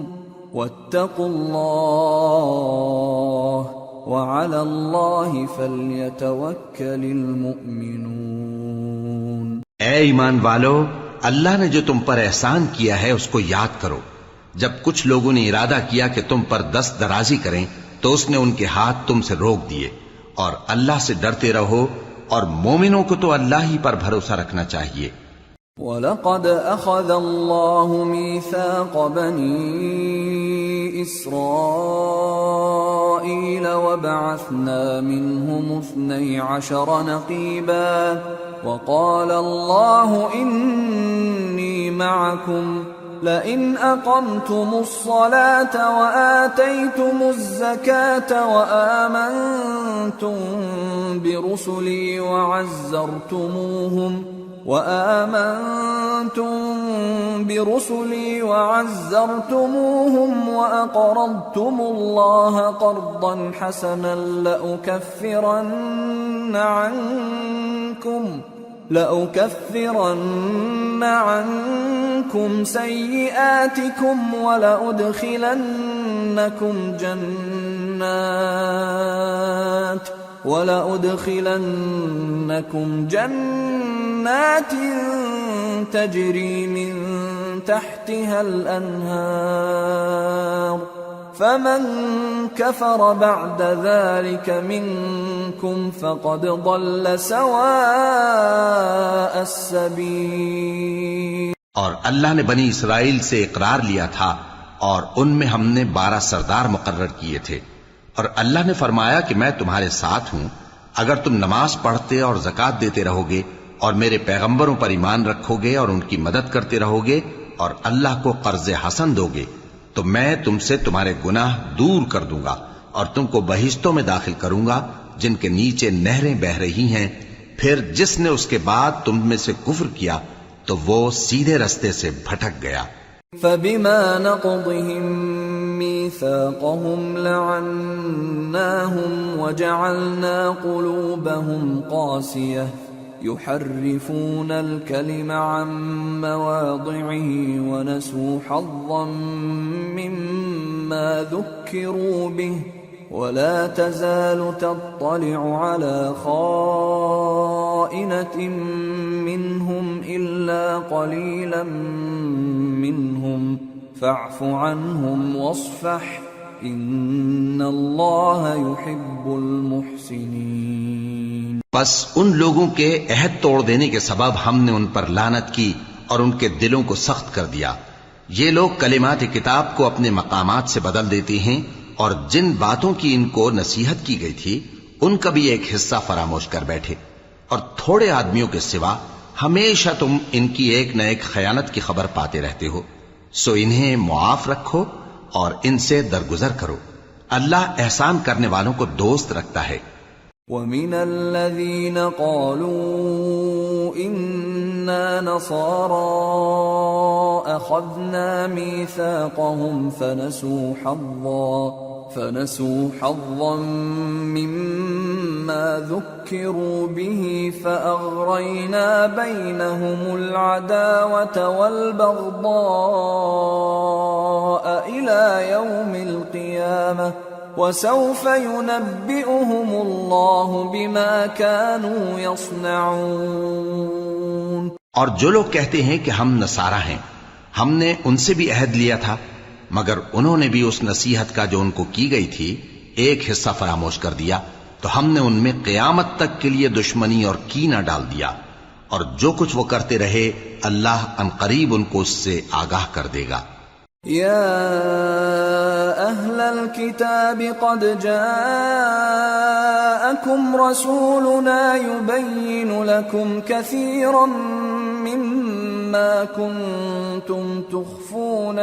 واتقوا الله وعلى الله فليتوكل المؤمنون۔ اے ایمان والو، اللہ نے جو تم پر احسان کیا ہے اس کو یاد کرو۔ جب کچھ لوگوں نے ارادہ کیا کہ تم پر دست درازی کریں تو اس نے ان کے ہاتھ تم سے روک دیے، اور اللہ سے ڈرتے رہو، اور مومنوں کو تو اللہ ہی پر بھروسہ رکھنا چاہیے۔ وَلَقَدْ أَخَذَ اللَّهُ مِيثَاقَ بَنِي إِسْرَائِيلَ وَبَعَثْنَا مِنْهُمُ 12 نَقِيبًا وَقَالَ اللَّهُ إِنِّي مَعَكُمْ لئن أقمتم الصلاة وآتيتم الزكاة وآمنتم برسلي وعزرتموهم وأقرضتم الله قرضا حسنا لأكفرن عنكم سيئاتكم ولأدخلنكم جنات تجري من تحتها الأنهار فمن كفر بعد ذلك منكم فقد ضل سواء السبيل۔ اور اللہ نے بنی اسرائیل سے اقرار لیا تھا، اور ان میں ہم نے 12 سردار مقرر کیے تھے، اور اللہ نے فرمایا کہ میں تمہارے ساتھ ہوں اگر تم نماز پڑھتے اور زکوٰۃ دیتے رہو گے اور میرے پیغمبروں پر ایمان رکھو گے اور ان کی مدد کرتے رہو گے اور اللہ کو قرض حسن دو گے، تو میں تم سے تمہارے گناہ دور کر دوں گا اور تم کو بہشتوں میں داخل کروں گا جن کے نیچے نہریں بہ رہی ہیں. پھر جس نے اس کے بعد تم میں سے کفر کیا تو وہ سیدھے رستے سے بھٹک گیا. فَبِمَا نَقْضِهِم مِّيثَاقَهُمْ لَعَنَّاهُمْ وَجَعَلْنَا قُلُوبَهُمْ قَاسِيَةً يُحَرِّفُونَ الْكَلِمَ عَن مَّوَاضِعِهِ وَنَسُوا حَظًّا مِّمَّا ذُكِّرُوا بِهِ وَلَا تَزَالُ تَطَّلِعُ عَلَى خَائِنَةٍ مِّنْهُمْ إِلَّا قَلِيلًا مِّنْهُمْ فَاعْفُ عَنْهُمْ وَاصْفَحْ إِنَّ اللَّهَ يُحِبُّ الْمُحْسِنِينَ. بس ان لوگوں کے عہد توڑ دینے کے سبب ہم نے ان پر لعنت کی اور ان کے دلوں کو سخت کر دیا. یہ لوگ کلمات کتاب کو اپنے مقامات سے بدل دیتے ہیں اور جن باتوں کی ان کو نصیحت کی گئی تھی ان کا بھی ایک حصہ فراموش کر بیٹھے. اور تھوڑے آدمیوں کے سوا ہمیشہ تم ان کی ایک نہ ایک خیانت کی خبر پاتے رہتے ہو. سو انہیں معاف رکھو اور ان سے درگزر کرو. اللہ احسان کرنے والوں کو دوست رکھتا ہے. وَمِنَ الَّذِينَ قَالُوا إِنَّا نَصَارَىٰ أَخَذْنَا مِيثَاقَهُمْ فَنَسُوا حَظًّا مِّمَّا ذُكِّرُوا بِهِ فَأَغْرَيْنَا بَيْنَهُمُ الْعَدَاوَةَ وَالْبَغْضَاءَ إِلَىٰ يَوْمِ الْقِيَامَةِ وَسَوْفَ يُنَبِّئُهُمُ اللَّهُ بِمَا كَانُوا يَصْنَعُونَ. اور جو لوگ کہتے ہیں کہ ہم نصارہ ہیں، ہم نے ان سے بھی عہد لیا تھا مگر انہوں نے بھی اس نصیحت کا جو ان کو کی گئی تھی ایک حصہ فراموش کر دیا تو ہم نے ان میں قیامت تک کے لیے دشمنی اور کینہ ڈال دیا. اور جو کچھ وہ کرتے رہے اللہ عنقریب ان کو اس سے آگاہ کر دے گا. يا أهل الكتاب قد جاءكم رسولنا يبين لكم كثيرا مما كنتم تخفون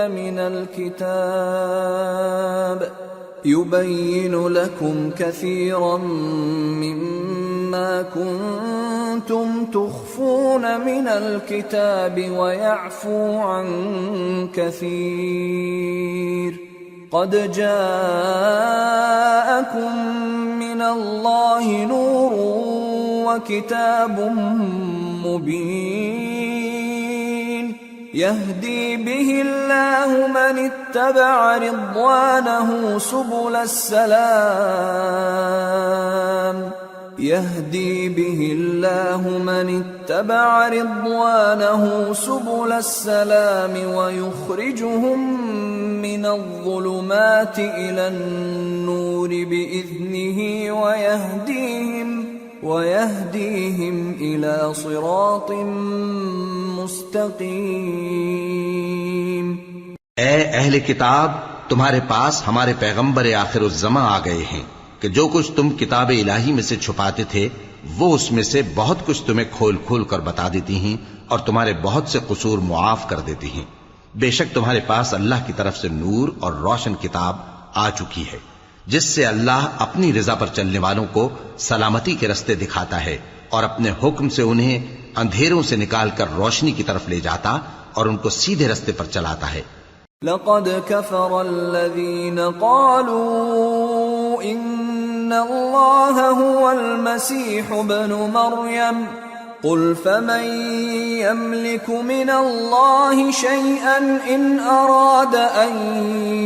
من الكتاب ويعفو عن كثير قد جاءكم من الله نور وكتاب مبين يهدي به الله من اتبع رضوانه سبل السلام ويخرجهم من الظلمات إلى النور بإذنه ويهديهم إلى صراط مستقيم. اے اہل کتاب، تمہارے پاس ہمارے پیغمبر آخر الزماں آ گئے ہیں کہ جو کچھ تم کتاب الہی میں سے چھپاتے تھے وہ اس میں سے بہت کچھ تمہیں کھول کھول کر بتا دیتی ہیں اور تمہارے بہت سے قصور معاف کر دیتی ہیں. بے شک تمہارے پاس اللہ کی طرف سے نور اور روشن کتاب آ چکی ہے جس سے اللہ اپنی رضا پر چلنے والوں کو سلامتی کے رستے دکھاتا ہے اور اپنے حکم سے انہیں اندھیروں سے نکال کر روشنی کی طرف لے جاتا اور ان کو سیدھے رستے پر چلاتا ہے. لقد كفر الذين قالوا إن الله هو المسيح ابن مريم قل فمن يملك من الله شيئا إن أراد أن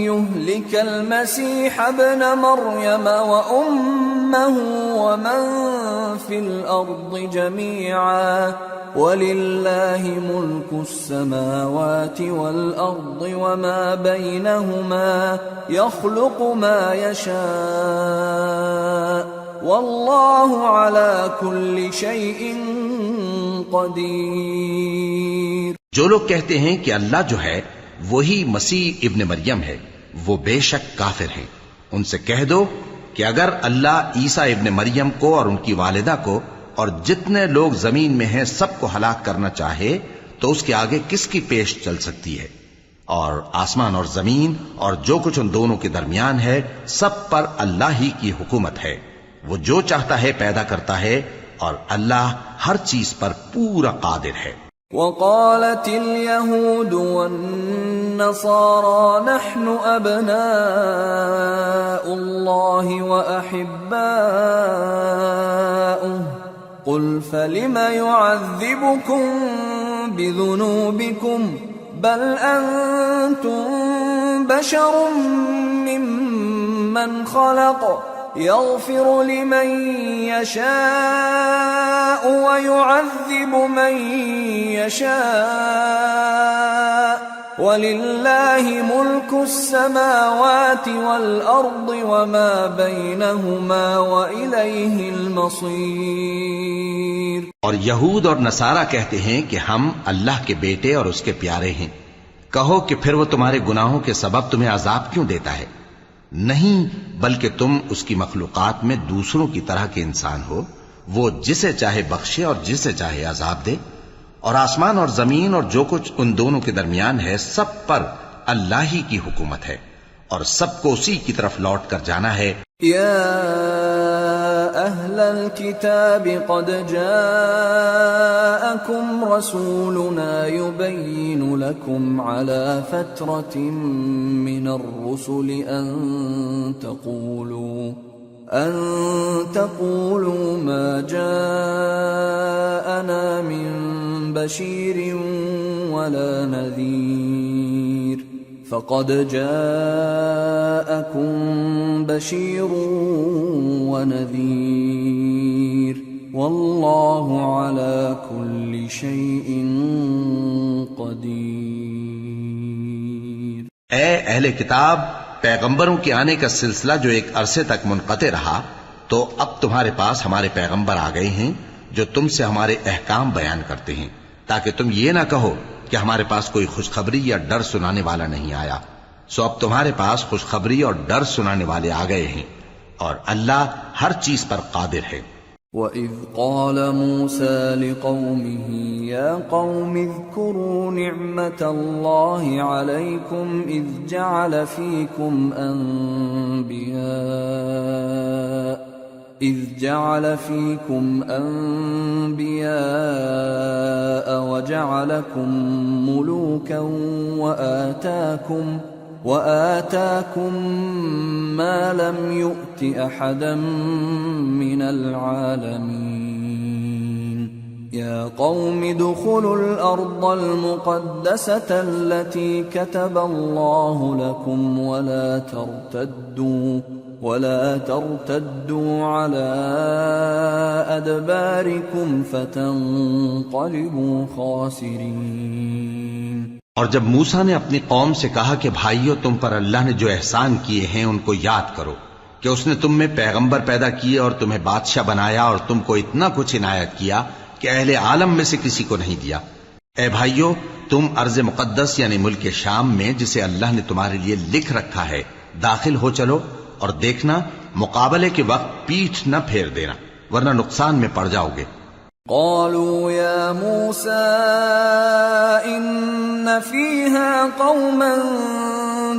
يهلك المسيح ابن مريم وأمه ومن في الأرض جميعا وَلِلَّهِ مُلْكُ السَّمَاوَاتِ وَالْأَرْضِ وَمَا بَيْنَهُمَا يَخْلُقُ مَا يَشَاءُ وَاللَّهُ عَلَى كُلِّ شَيْءٍ قَدِيرٌ. جو لوگ کہتے ہیں کہ اللہ جو ہے وہی مسیح ابن مریم ہے وہ بے شک کافر ہیں. ان سے کہہ دو کہ اگر اللہ عیسیٰ ابن مریم کو اور ان کی والدہ کو اور جتنے لوگ زمین میں ہیں سب کو ہلاک کرنا چاہے تو اس کے آگے کس کی پیش چل سکتی ہے؟ اور آسمان اور زمین اور جو کچھ ان دونوں کے درمیان ہے سب پر اللہ ہی کی حکومت ہے. وہ جو چاہتا ہے پیدا کرتا ہے اور اللہ ہر چیز پر پورا قادر ہے. وقالت اليهود والنصارى نحن أبناء الله وأحباؤه قل فلم يعذبكم بذنوبكم بل أنتم بشر ممن خلق يغفر لمن يشاء ويعذب من يشاء ولله ملك السماوات والأرض وما بينهما وإليه المصير. اور یہود اور نصارہ کہتے ہیں کہ ہم اللہ کے بیٹے اور اس کے پیارے ہیں. کہو کہ پھر وہ تمہارے گناہوں کے سبب تمہیں عذاب کیوں دیتا ہے؟ نہیں، بلکہ تم اس کی مخلوقات میں دوسروں کی طرح کے انسان ہو. وہ جسے چاہے بخشے اور جسے چاہے عذاب دے. اور آسمان اور زمین اور جو کچھ ان دونوں کے درمیان ہے سب پر اللہ ہی کی حکومت ہے اور سب کو اسی کی طرف لوٹ کر جانا ہے. یا اہل الكتاب قد جاءکم رسولنا یبین لکم علی فترة من الرسل أن تقولوا ما جاءنا من بشير ولا نذير فقد جاءكم بشير ونذير والله على كل شيء قدير. اے اہل کتاب، پیغمبروں کے آنے کا سلسلہ جو ایک عرصے تک منقطع رہا تو اب تمہارے پاس ہمارے پیغمبر آ گئے ہیں جو تم سے ہمارے احکام بیان کرتے ہیں، تاکہ تم یہ نہ کہو کہ ہمارے پاس کوئی خوشخبری یا ڈر سنانے والا نہیں آیا. سو اب تمہارے پاس خوشخبری اور ڈر سنانے والے آ گئے ہیں اور اللہ ہر چیز پر قادر ہے. وَإِذْ قَالَ مُوسَى لِقَوْمِهِ يَا قَوْمِ اذْكُرُوا نِعْمَةَ اللَّهِ عَلَيْكُمْ إِذْ جَعَلَ فِيكُمْ أَنْبِيَاءَ وَجَعَلَكُمْ مُلُوكًا وآتاكم ما لم يؤت أحدا من العالمين. يا قوم ادخلوا الأرض المقدسة التي كتب الله لكم ولا ترتدوا على أدباركم فتنقلبوا خاسرين. اور جب موسیٰ نے اپنی قوم سے کہا کہ بھائیو، تم پر اللہ نے جو احسان کیے ہیں ان کو یاد کرو، کہ اس نے تم میں پیغمبر پیدا کیے اور تمہیں بادشاہ بنایا اور تم کو اتنا کچھ عنایت کیا کہ اہل عالم میں سے کسی کو نہیں دیا. اے بھائیو، تم ارض مقدس یعنی ملک شام میں جسے اللہ نے تمہارے لیے لکھ رکھا ہے داخل ہو چلو، اور دیکھنا مقابلے کے وقت پیٹھ نہ پھیر دینا ورنہ نقصان میں پڑ جاؤ گے. قالوا يا موسى إن فيها قوما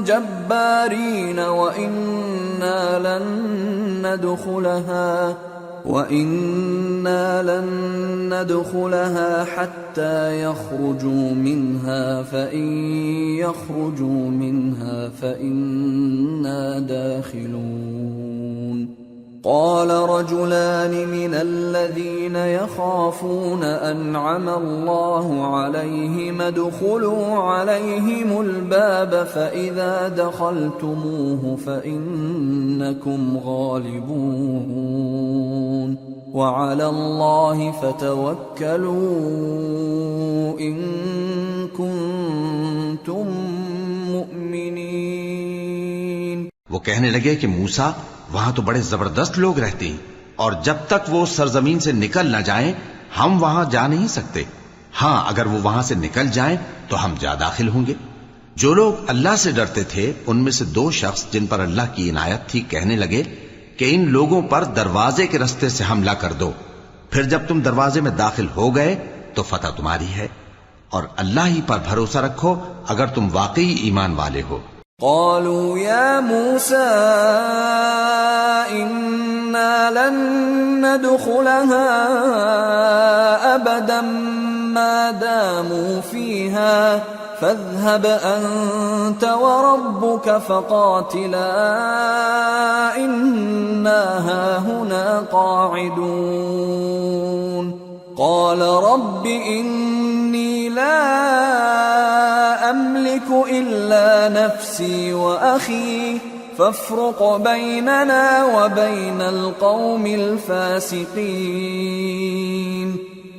جبارين وإنا لن ندخلها حتى يخرجوا منها فإن يخرجوا منها فإنا داخلون. قال رجلان من الذين يخافون أنعم الله عليهم ادخلوا عليهم الباب فإذا دخلتموه فإنكم غالبون وعلى الله فتوكلوا إن كنتم مؤمنين. وہ کہنے لگے کہ موسیٰ، وہاں تو بڑے زبردست لوگ رہتے ہیں اور جب تک وہ سرزمین سے نکل نہ جائیں ہم وہاں جا نہیں سکتے. ہاں، اگر وہ وہاں سے نکل جائیں تو ہم جا داخل ہوں گے. جو لوگ اللہ سے ڈرتے تھے ان میں سے دو شخص جن پر اللہ کی عنایت تھی کہنے لگے کہ ان لوگوں پر دروازے کے رستے سے حملہ کر دو، پھر جب تم دروازے میں داخل ہو گئے تو فتح تمہاری ہے اور اللہ ہی پر بھروسہ رکھو اگر تم واقعی ایمان والے ہو۔ قالوا يا موسى إنا لن ندخلها أبدا ما داموا فيها فاذهب أنت وربك فقاتلا إنا هاهنا قاعدون قال رب إني لا أملك إلا نفسي وأخي فافرق بيننا وبين القوم الفاسقين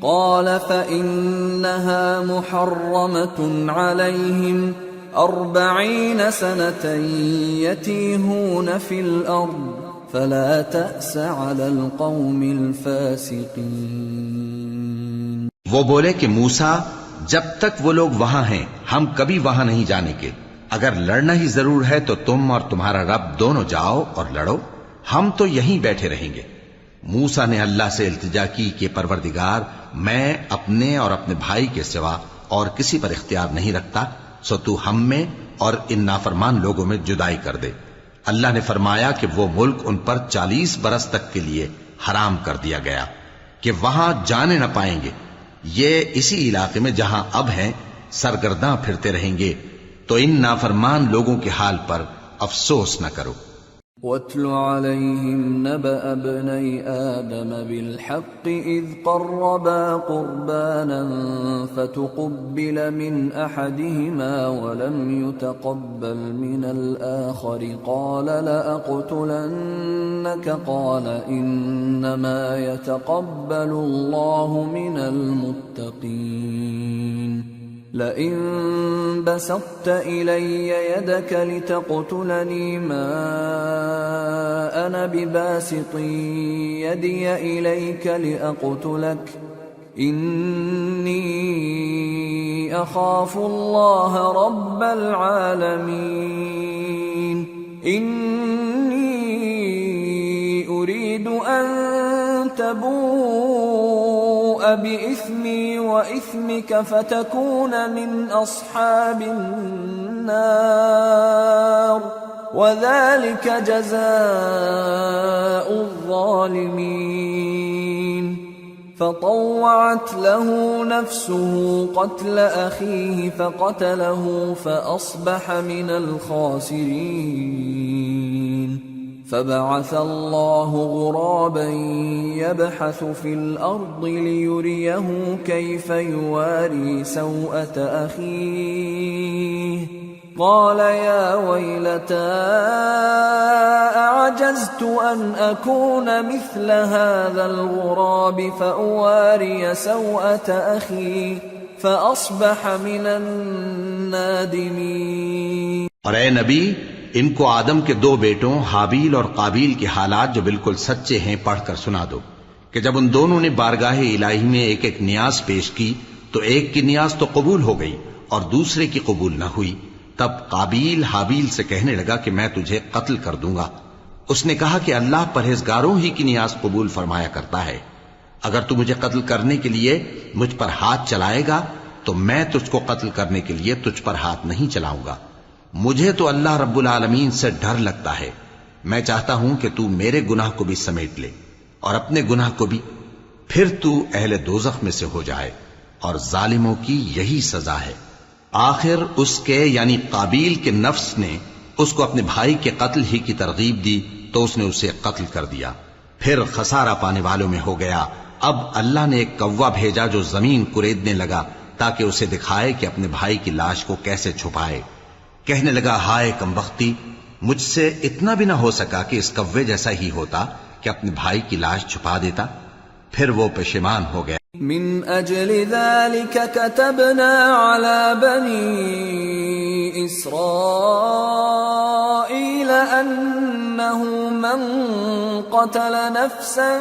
قال فإنها محرمة عليهم 40 سنة يتيهون في الأرض فلا تأس على القوم الفاسقين۔ وہ بولے کہ موسیٰ جب تک وہ لوگ وہاں ہیں ہم کبھی وہاں نہیں جانے کے، اگر لڑنا ہی ضرور ہے تو تم اور تمہارا رب دونوں جاؤ اور لڑو، ہم تو یہیں بیٹھے رہیں گے۔ موسیٰ نے اللہ سے التجا کی کہ پروردگار میں اپنے اور اپنے بھائی کے سوا اور کسی پر اختیار نہیں رکھتا، سو تو ہم میں اور ان نافرمان لوگوں میں جدائی کر دے۔ اللہ نے فرمایا کہ وہ ملک ان پر 40 برس تک کے لیے حرام کر دیا گیا کہ وہاں جانے نہ پائیں گے، یہ اسی علاقے میں جہاں اب ہیں سرگرداں پھرتے رہیں گے، تو ان نافرمان لوگوں کے حال پر افسوس نہ کرو۔ وَاتْلُ عَلَيْهِمْ نَبَأَ ابْنَيْ آدَمَ بِالْحَقِّ إِذْ قَرَّبَا قُرْبَانًا فَتُقُبِّلَ مِنْ أَحَدِهِمَا وَلَمْ يُتَقَبَّلْ مِنَ الْآخَرِ قَالَ لَأَقْتُلَنَّكَ قَالَ إِنَّمَا يَتَقَبَّلُ اللَّهُ مِنَ الْمُتَّقِينَ لئن بسطت إلي يدك لتقتلني ما أنا بباسط يدي إليك لأقتلك إني أخاف الله رب العالمين إني أريد أن تبوء بإثمي وإثمك فتكون من أصحاب النار وذلك جزاء الظالمين فطوعت له نفسه قتل أخيه فقتله فأصبح من الخاسرين فبعث الله غرابا يبحث في الأرض ليريه كيف يواري سوءة أخيه قال يا ويلتى أعجزت أن أكون مثل هذا الغراب فأواري سوءة أخي فأصبح من النادمين۔ اور اے نبی ان کو آدم کے 2 بیٹوں حابیل اور قابیل کے حالات جو بالکل سچے ہیں پڑھ کر سنا دو کہ جب ان دونوں نے بارگاہ الہی میں ایک ایک نیاز پیش کی تو ایک کی نیاز تو قبول ہو گئی اور دوسرے کی قبول نہ ہوئی، تب قابیل حابیل سے کہنے لگا کہ میں تجھے قتل کر دوں گا۔ اس نے کہا کہ اللہ پرہیزگاروں ہی کی نیاز قبول فرمایا کرتا ہے، اگر تو مجھے قتل کرنے کے لیے مجھ پر ہاتھ چلائے گا تو میں تجھ کو قتل کرنے کے لیے تجھ پر ہاتھ نہیں چلاؤں گا۔ مجھے تو اللہ رب العالمین سے ڈر لگتا ہے، میں چاہتا ہوں کہ تو میرے گناہ کو بھی سمیٹ لے اور اپنے گناہ کو بھی، پھر تو اہل دوزخ میں سے ہو جائے، اور ظالموں کی یہی سزا ہے۔ آخر اس کے یعنی قابیل کے نفس نے اس کو اپنے بھائی کے قتل ہی کی ترغیب دی تو اس نے اسے قتل کر دیا، پھر خسارہ پانے والوں میں ہو گیا۔ اب اللہ نے ایک کوا بھیجا جو زمین کریدنے لگا تاکہ اسے دکھائے کہ اپنے بھائی کی لاش کو کیسے چھپائے۔ کہنے لگا ہائے کمبختی، مجھ سے اتنا بھی نہ ہو سکا کہ اس کوے جیسا ہی ہوتا کہ اپنے بھائی کی لاش چھپا دیتا۔ پھر وہ پشیمان ہو گیا۔ من اجل ذلك كتبنا على بني اسرائيل انه من قتل نفسا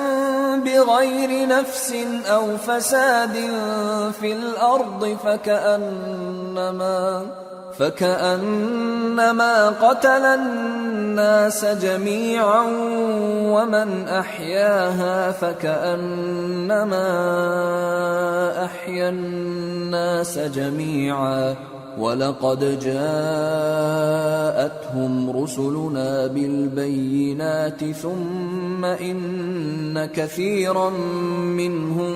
بغير نفس او فساد في الارض فكأنما قتل الناس جميعا ومن أحياها فكأنما أحيا الناس جميعا وَلَقَدْ جَاءَتْهُمْ رُسُلُنَا بِالْبَيِّنَاتِ ثُمَّ إِنَّ كَثِيرًا مِّنْهُمْ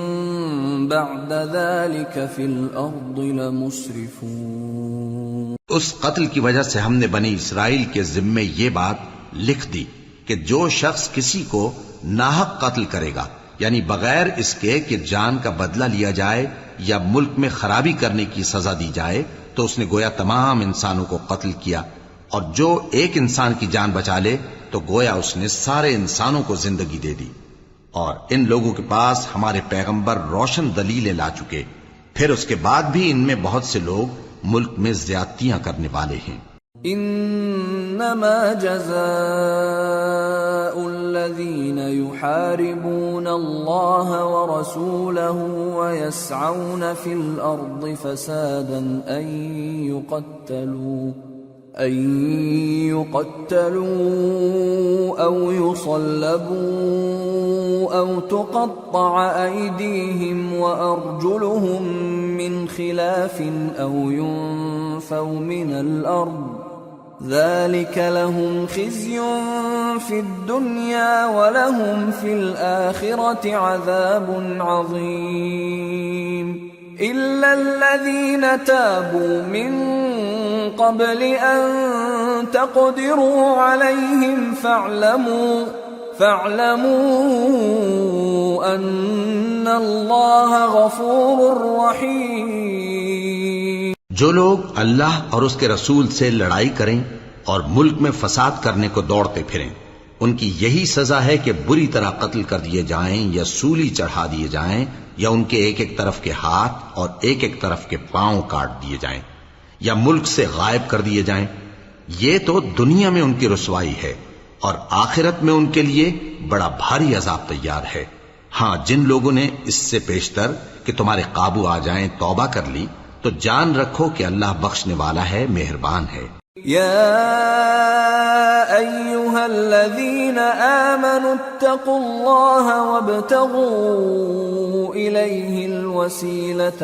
بَعْدَ ذَلِكَ فِي الْأَرْضِ لَمُسْرِفُونَ۔ اس قتل کی وجہ سے ہم نے بنی اسرائیل کے ذمے یہ بات لکھ دی کہ جو شخص کسی کو ناحق قتل کرے گا، یعنی بغیر اس کے کہ جان کا بدلہ لیا جائے یا ملک میں خرابی کرنے کی سزا دی جائے، تو اس نے گویا تمام انسانوں کو قتل کیا، اور جو ایک انسان کی جان بچا لے تو گویا اس نے سارے انسانوں کو زندگی دے دی۔ اور ان لوگوں کے پاس ہمارے پیغمبر روشن دلیلیں لا چکے، پھر اس کے بعد بھی ان میں بہت سے لوگ ملک میں زیادتیاں کرنے والے ہیں۔ انما جزاء الذين يحاربون الله ورسوله ويسعون في الارض فسادا ان يقتلوا او يصلبوا او تقطع ايديهم وارجلهم من خلاف او ينفوا من الارض ذلك لهم خزي في الدنيا ولهم في الآخرة عذاب عظيم إلا الذين تابوا من قبل أن تقدروا عليهم فاعلموا أن الله غفور رحيم۔ جو لوگ اللہ اور اس کے رسول سے لڑائی کریں اور ملک میں فساد کرنے کو دوڑتے پھریں، ان کی یہی سزا ہے کہ بری طرح قتل کر دیے جائیں یا سولی چڑھا دیے جائیں یا ان کے ایک ایک طرف کے ہاتھ اور ایک ایک طرف کے پاؤں کاٹ دیے جائیں یا ملک سے غائب کر دیے جائیں۔ یہ تو دنیا میں ان کی رسوائی ہے، اور آخرت میں ان کے لیے بڑا بھاری عذاب تیار ہے۔ ہاں، جن لوگوں نے اس سے پیشتر کہ تمہارے قابو آ جائیں توبہ کر لی تو جان رکھو کہ اللہ بخشنے والا ہے، مہربان ہے۔ یا ایھا الذین آمنوا اتقوا اللہ وابتغوا الیہ الوسیلۃ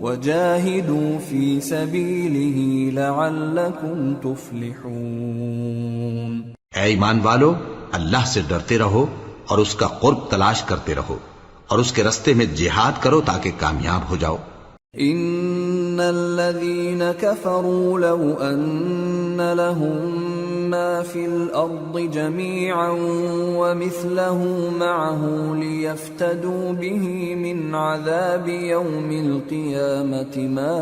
وجاہدوا فی سبیلہ لعلکم تفلحون۔ اے ایمان والو، اللہ سے ڈرتے رہو اور اس کا قرب تلاش کرتے رہو، اور اس کے رستے میں جہاد کرو تاکہ کامیاب ہو جاؤ۔ ان الذين كفروا لو ان لهم ما في الارض جميعا ومثله معه ليفتدوا به من عذاب يوم القيامة ما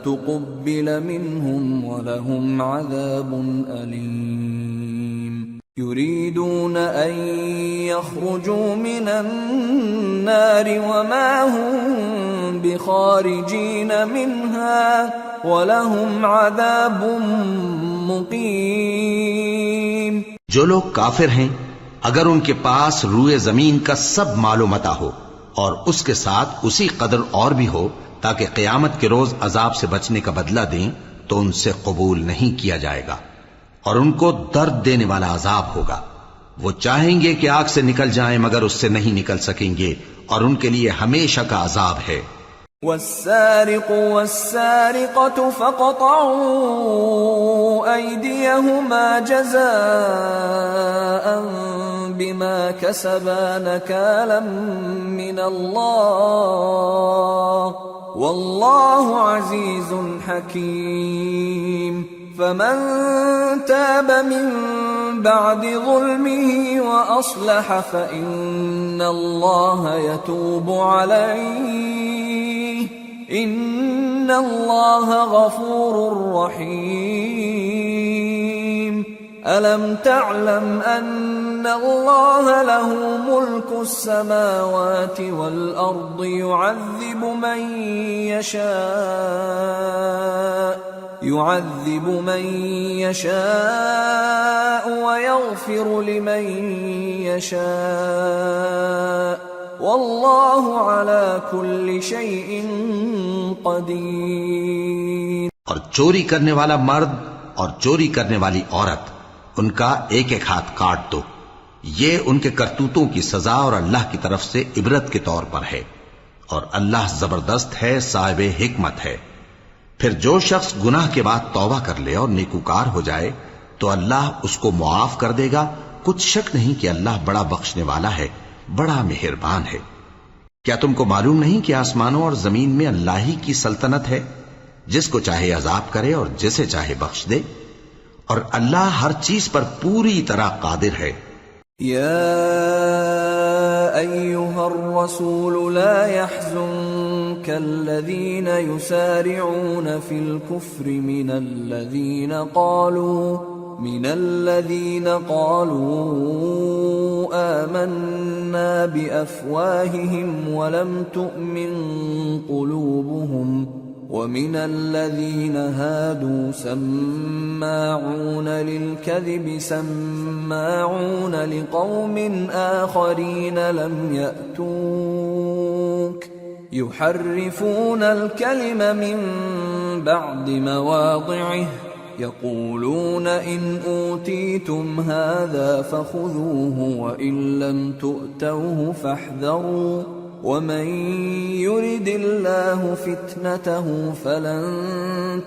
تقبل منهم ولهم عذاب أليم يريدون أن يخرجوا من النار وما هم بخارجين منها ولهم عذاب مقيم۔ جو لوگ کافر ہیں اگر ان کے پاس روئے زمین کا سب مال و متاع ہو اور اس کے ساتھ اسی قدر اور بھی ہو تاکہ قیامت کے روز عذاب سے بچنے کا بدلہ دیں تو ان سے قبول نہیں کیا جائے گا، اور ان کو درد دینے والا عذاب ہوگا۔ وہ چاہیں گے کہ آگ سے نکل جائیں مگر اس سے نہیں نکل سکیں گے، اور ان کے لیے ہمیشہ کا عذاب ہے۔ والسارق والسارقة فاقطعوا أيديهما جزاء بما كسبا نكالا من الله والله عزيز حكيم۔ فمن تاب من بعد ظلمه وأصلح فإن الله يتوب عليه إن الله غفور رحيم۔ ألم تعلم أن الله له ملك السماوات والأرض يعذب من يشاء ويغفر لمن يشاء واللہ علی کل شیء قدیر۔ اور چوری کرنے والا مرد اور چوری کرنے والی عورت، ان کا ایک ایک ہاتھ کاٹ دو، یہ ان کے کرتوتوں کی سزا اور اللہ کی طرف سے عبرت کے طور پر ہے، اور اللہ زبردست ہے، صاحب حکمت ہے۔ پھر جو شخص گناہ کے بعد توبہ کر لے اور نیکوکار ہو جائے تو اللہ اس کو معاف کر دے گا، کچھ شک نہیں کہ اللہ بڑا بخشنے والا ہے، بڑا مہربان ہے۔ کیا تم کو معلوم نہیں کہ آسمانوں اور زمین میں اللہ ہی کی سلطنت ہے، جس کو چاہے عذاب کرے اور جسے چاہے بخش دے، اور اللہ ہر چیز پر پوری طرح قادر ہے۔ يا أيها الرسول لا يحزنك الذين يسارعون في الكفر من الذين قالوا آمنا بأفواههم ولم تؤمن قلوبهم ومن الذين هادوا سماعون للكذب سماعون لقوم آخرين لم يأتوك يحرفون الكلم من بعد مواضعه يقولون إن أوتيتم هذا فخذوه وإن لم تؤتوه فاحذروا ومن يرد الله فتنته فلن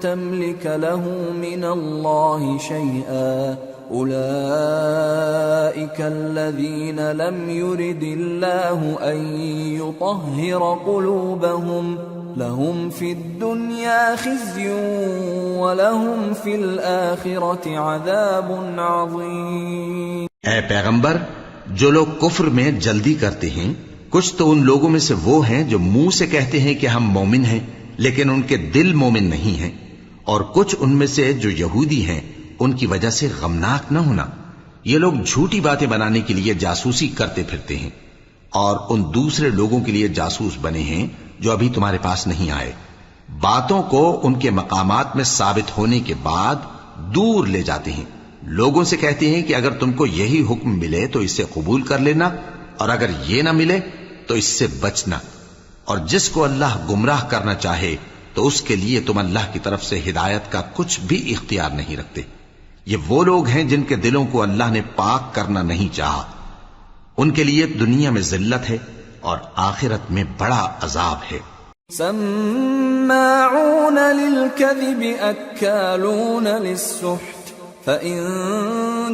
تملك له من الله شيئا أولئك الذين لم يرد الله أن يطهر قلوبهم لهم في الدنيا خزي ولهم في الآخرة عذاب عظيم۔ اے پیغمبر، جو لوگ کفر میں جلدی کرتے ہیں کچھ تو ان لوگوں میں سے وہ ہیں جو منہ سے کہتے ہیں کہ ہم مومن ہیں لیکن ان کے دل مومن نہیں ہیں، اور کچھ ان میں سے جو یہودی ہیں ان کی وجہ سے غمناک نہ ہونا۔ یہ لوگ جھوٹی باتیں بنانے کے لیے جاسوسی کرتے پھرتے ہیں اور ان دوسرے لوگوں کے لیے جاسوس بنے ہیں جو ابھی تمہارے پاس نہیں آئے، باتوں کو ان کے مقامات میں ثابت ہونے کے بعد دور لے جاتے ہیں، لوگوں سے کہتے ہیں کہ اگر تم کو یہی حکم ملے تو اسے قبول کر لینا، اور اگر یہ نہ ملے تو اس سے بچنا، اور جس کو اللہ گمراہ کرنا چاہے تو اس کے لیے تم اللہ کی طرف سے ہدایت کا کچھ بھی اختیار نہیں رکھتے۔ یہ وہ لوگ ہیں جن کے دلوں کو اللہ نے پاک کرنا نہیں چاہا، ان کے لیے دنیا میں ذلت ہے اور آخرت میں بڑا عذاب ہے۔ سماعون للكذب اکالون للسحت فإن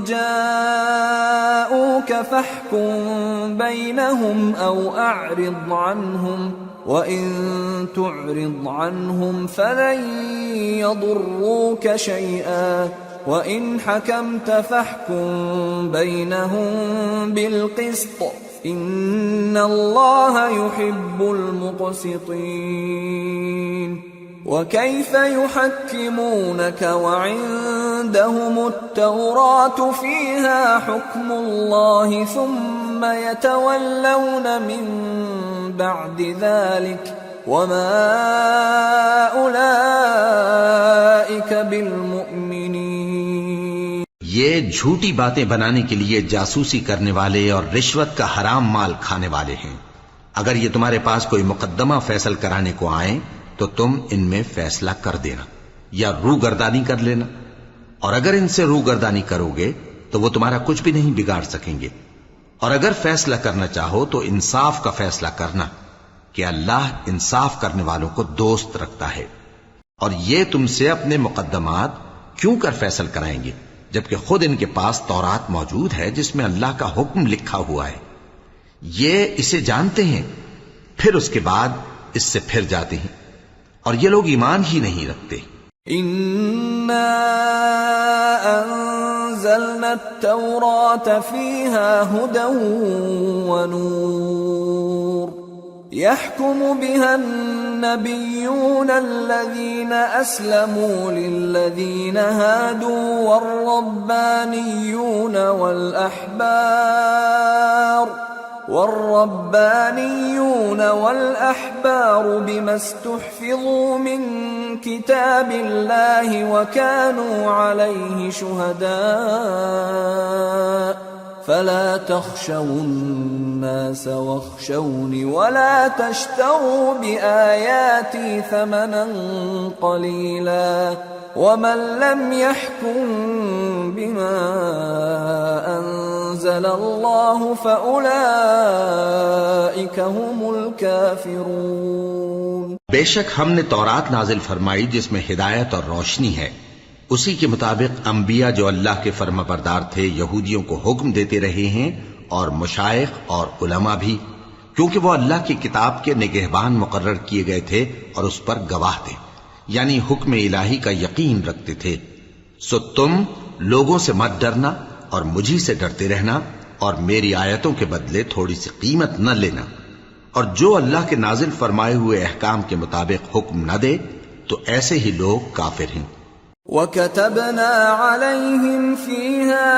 جاءوك فاحكم بينهم أو أعرض عنهم وإن تعرض عنهم فلن يضروك شيئا وإن حكمت فاحكم بينهم بالقسط إن الله يحب المقسطين۔ وكيف يحكمونك وعندهم التوراة فيها حكم الله ثم يتولون من بعد ذلك وما أولئك بالمؤمنين۔ یہ جھوٹی باتیں بنانے کے لیے جاسوسی کرنے والے اور رشوت کا حرام مال کھانے والے ہیں۔ اگر یہ تمہارے پاس کوئی مقدمہ فیصل کرانے کو آئیں تو تم ان میں فیصلہ کر دینا یا روگردانی کر لینا، اور اگر ان سے روگردانی کرو گے تو وہ تمہارا کچھ بھی نہیں بگاڑ سکیں گے، اور اگر فیصلہ کرنا چاہو تو انصاف کا فیصلہ کرنا کہ اللہ انصاف کرنے والوں کو دوست رکھتا ہے۔ اور یہ تم سے اپنے مقدمات کیوں کر فیصل کرائیں گے جبکہ خود ان کے پاس تورات موجود ہے جس میں اللہ کا حکم لکھا ہوا ہے۔ یہ اسے جانتے ہیں پھر اس کے بعد اس سے پھر جاتے ہیں، اور یہ لوگ ایمان ہی نہیں رکھتے۔ اِنَّا أَنزَلْنَا التَّوْرَاةَ فِيهَا هُدًى وَنُورٌ يَحْكُمُ بِهَا النَّبِيُّونَ الَّذِينَ أَسْلَمُوا لِلَّذِينَ هَادُوا والربانيون والأحبار بما استحفظوا من كتاب الله وكانوا عليه شهداء فلا تخشوا الناس واخشوني ولا تشتروا بآياتي ثمنا قليلا ومن لم يحكم بما أنزل الله فأولئك هم الكافرون۔ بے شک ہم نے تورات نازل فرمائی جس میں ہدایت اور روشنی ہے، اسی کے مطابق انبیاء جو اللہ کے فرما بردار تھے یہودیوں کو حکم دیتے رہے ہیں، اور مشائخ اور علماء بھی، کیونکہ وہ اللہ کی کتاب کے نگہبان مقرر کیے گئے تھے اور اس پر گواہ تھے، یعنی حکم الہی کا یقین رکھتے تھے۔ سو تم لوگوں سے مت ڈرنا اور مجھی سے ڈرتے رہنا، اور میری آیتوں کے بدلے تھوڑی سی قیمت نہ لینا، اور جو اللہ کے نازل فرمائے ہوئے احکام کے مطابق حکم نہ دے تو ایسے ہی لوگ کافر ہیں۔ وَكَتَبْنَا عَلَيْهِمْ فِيهَا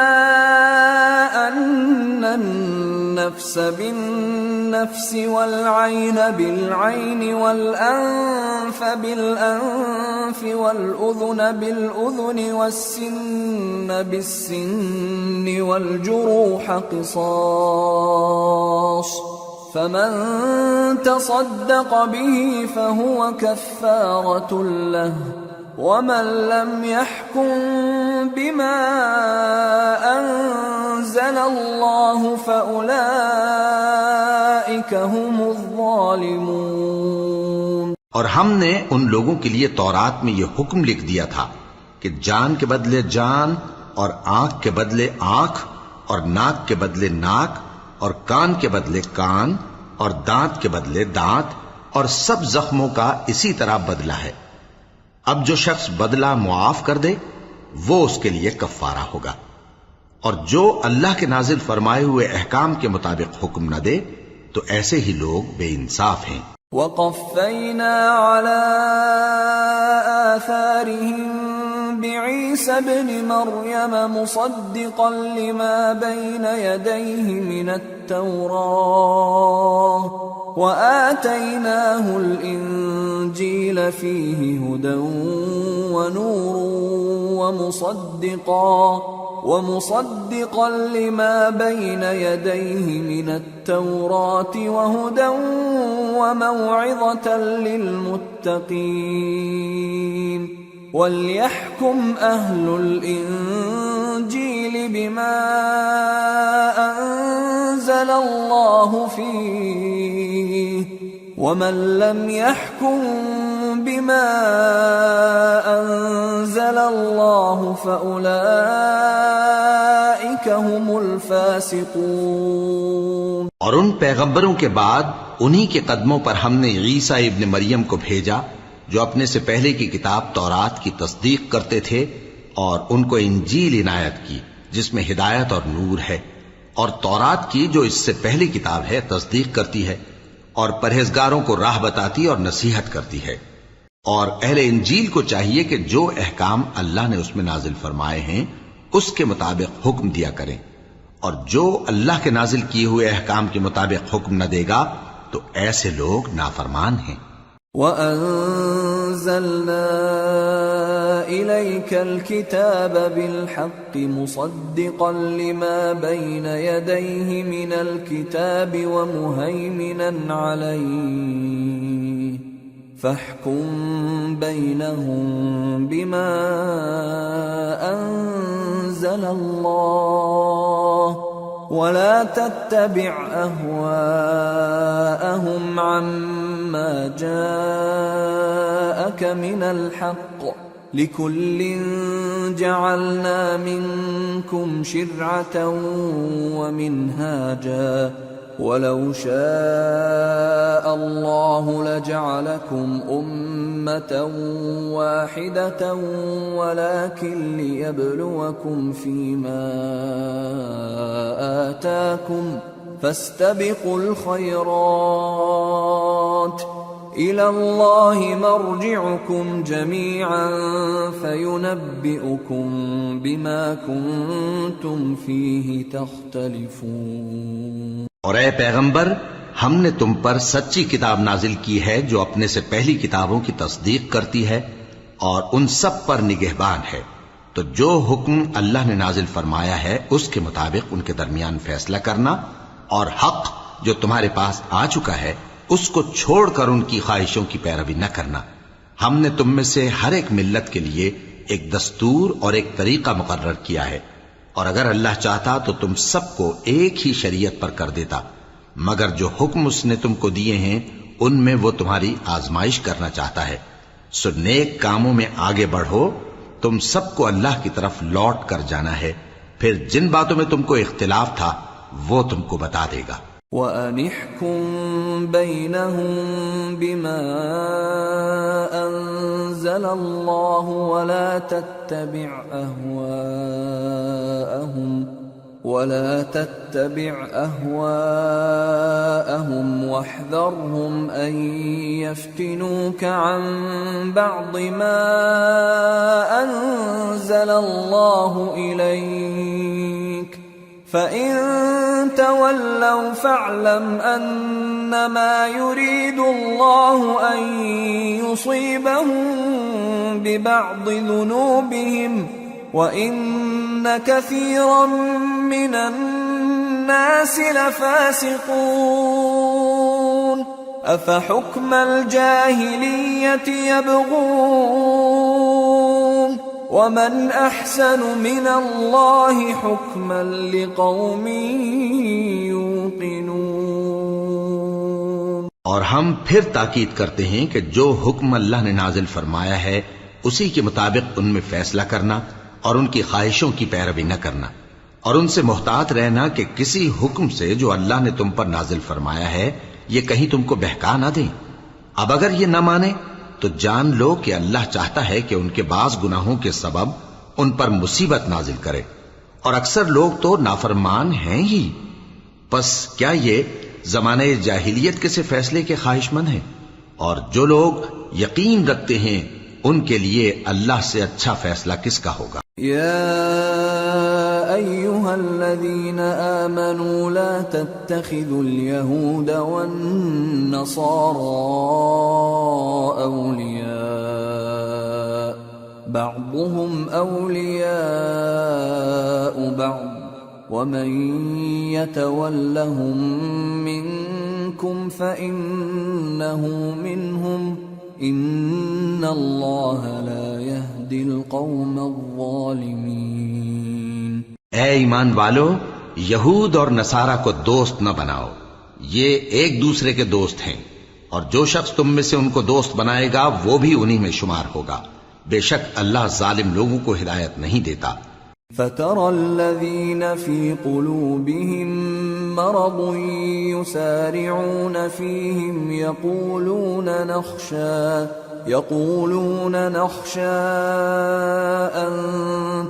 أَنَّ النَّفْسَ بِالنَّفْسِ وَالْعَيْنَ بِالْعَيْنِ وَالْأَنفَ بِالْأَنفِ وَالْأُذُنَ بِالْأُذُنِ وَالسِّنَّ بِالسِّنِّ وَالْجُرُوحَ قِصَاصٌ فَمَن تَصَدَّقَ بِهِ فَهُوَ كَفَّارَةٌ لَهُ وَمَن لَّمْ يَحْكُم بِمَا أَنزَلَ اللَّهُ فَأُولَئِكَ هُمُ الظَّالِمُونَ۔ اور ہم نے ان لوگوں کے لیے تورات میں یہ حکم لکھ دیا تھا کہ جان کے بدلے جان، اور آنکھ کے بدلے آنکھ، اور ناک کے بدلے ناک، اور کان کے بدلے کان، اور دانت کے بدلے دانت، اور سب زخموں کا اسی طرح بدلہ ہے۔ اب جو شخص بدلہ معاف کر دے وہ اس کے لیے کفارہ ہوگا، اور جو اللہ کے نازل فرمائے ہوئے احکام کے مطابق حکم نہ دے تو ایسے ہی لوگ بے انصاف ہیں۔ وَقَفَّيْنَا عَلَىٰ آثَارِهِم بِعِيسَى ابْنِ مَرْيَمَ مُصَدِّقًا لِمَا بَيْنَ يَدَيْهِ مِنَ التَّوْرَاةِ وَآتَيْنَاهُ الْإِنجِيلَ فِيهِ هُدًى وَنُورٌ وَمُصَدِّقًا لِمَا بَيْنَ يَدَيْهِ مِنَ التَّوْرَاةِ وَهُدًى وَمَوْعِظَةً لِّلْمُتَّقِينَ وَلْيَحْكُمْ أَهْلُ الْإِنجِيلِ بِمَا أَنزَلَ اللَّهُ فِيهِ وَمَن لَّمْ يَحْكُم بِمَا أَنزَلَ اللَّهُ فَأُولَئِكَ هُمُ الْفَاسِقُونَ۔ اور ان پیغمبروں کے بعد انہی کے قدموں پر ہم نے عیسیٰ ابن مریم کو بھیجا جو اپنے سے پہلے کی کتاب تورات کی تصدیق کرتے تھے، اور ان کو انجیل عنایت کی جس میں ہدایت اور نور ہے، اور تورات کی جو اس سے پہلی کتاب ہے تصدیق کرتی ہے، اور پرہیزگاروں کو راہ بتاتی اور نصیحت کرتی ہے۔ اور اہل انجیل کو چاہیے کہ جو احکام اللہ نے اس میں نازل فرمائے ہیں اس کے مطابق حکم دیا کریں، اور جو اللہ کے نازل کیے ہوئے احکام کے مطابق حکم نہ دے گا تو ایسے لوگ نافرمان ہیں۔ وَأَنزَلْنَا إِلَيْكَ الْكِتَابَ بِالْحَقِّ مُصَدِّقًا لِمَا بَيْنَ يَدَيْهِ مِنَ الْكِتَابِ وَمُهَيْمِنًا عَلَيْهِ فَاحْكُم بَيْنَهُم بِمَا أَنزَلَ اللَّهُ وَلَا تَتَّبِعْ أَهْوَاءَهُمْ عَمَّا جَاءَكَ مِنَ الْحَقِّ لِكُلٍّ جَعَلْنَا مِنكُمْ شِرْعَةً وَمِنْهَاجًا وَلَوْ شَاءَ اللَّهُ لَجَعَلَكُمْ أُمَّةً وَاحِدَةً وَلَكِنْ لِيَبْلُوَكُمْ فِيمَا آتَاكُمْ فَاسْتَبِقُوا الْخَيْرَاتِ إِلَى اللَّهِ مَرْجِعُكُمْ جَمِيعًا فَيُنَبِّئُكُم بِمَا كُنتُمْ فِيهِ تَخْتَلِفُونَ۔ اور اے پیغمبر، ہم نے تم پر سچی کتاب نازل کی ہے جو اپنے سے پہلی کتابوں کی تصدیق کرتی ہے اور ان سب پر نگہبان ہے، تو جو حکم اللہ نے نازل فرمایا ہے اس کے مطابق ان کے درمیان فیصلہ کرنا، اور حق جو تمہارے پاس آ چکا ہے اس کو چھوڑ کر ان کی خواہشوں کی پیروی نہ کرنا۔ ہم نے تم میں سے ہر ایک ملت کے لیے ایک دستور اور ایک طریقہ مقرر کیا ہے، اور اگر اللہ چاہتا تو تم سب کو ایک ہی شریعت پر کر دیتا، مگر جو حکم اس نے تم کو دیے ہیں ان میں وہ تمہاری آزمائش کرنا چاہتا ہے۔ سو نیک کاموں میں آگے بڑھو، تم سب کو اللہ کی طرف لوٹ کر جانا ہے، پھر جن باتوں میں تم کو اختلاف تھا وہ تم کو بتا دے گا۔ وَأَنِ احْكُم بَيْنَهُم بِمَا أَنزَلَ اللَّهُ وَلَا تَتَّبِعْ أَهْوَاءَهُمْ وَاحْذَرْهُمْ أَن يَفْتِنُوكَ عَن بَعْضِ مَا أَنزَلَ اللَّهُ إِلَيْكَ فَإِن تَوَلَّوْا فَاعْلَمْ أَنَّمَا يُرِيدُ اللَّهُ أَن يُصِيبَهُم بِبَعْضِ ذُنُوبِهِمْ وَإِنَّ كَثِيرًا مِّنَ النَّاسِ لَفَاسِقُونَ أَفَحُكْمَ الْجَاهِلِيَّةِ يَبْغُونَ وَمَنْ أَحْسَنُ مِنَ اللَّهِ حُكْمًا لِقَوْمٍ يُوقِنُونَ۔ اور ہم پھر تاکید کرتے ہیں کہ جو حکم اللہ نے نازل فرمایا ہے اسی کے مطابق ان میں فیصلہ کرنا اور ان کی خواہشوں کی پیروی نہ کرنا، اور ان سے محتاط رہنا کہ کسی حکم سے جو اللہ نے تم پر نازل فرمایا ہے یہ کہیں تم کو بہکا نہ دیں۔ اب اگر یہ نہ مانے تو جان لو کہ اللہ چاہتا ہے کہ ان کے بعض گناہوں کے سبب ان پر مصیبت نازل کرے، اور اکثر لوگ تو نافرمان ہیں ہی۔ پس کیا یہ زمانہ جاہلیت کے سے فیصلے کے خواہش مند ہیں؟ اور جو لوگ یقین رکھتے ہیں ان کے لیے اللہ سے اچھا فیصلہ کس کا ہوگا؟ يا أيها الذين آمنوا لا تتخذوا اليهود والنصارى أولياء بعضهم أولياء بعض ومن يتولهم منكم فإنه منهم ان اللہ لا يهدی القوم الظالمین۔ اے ایمان والو، یہود اور نصارہ کو دوست نہ بناؤ، یہ ایک دوسرے کے دوست ہیں، اور جو شخص تم میں سے ان کو دوست بنائے گا وہ بھی انہی میں شمار ہوگا، بے شک اللہ ظالم لوگوں کو ہدایت نہیں دیتا۔ فَتَرَى الَّذِينَ فِي قُلُوبِهِم مَّرَضٌ يُسَارِعُونَ فِيهِمْ يَقُولُونَ نَخْشَىٰ أَن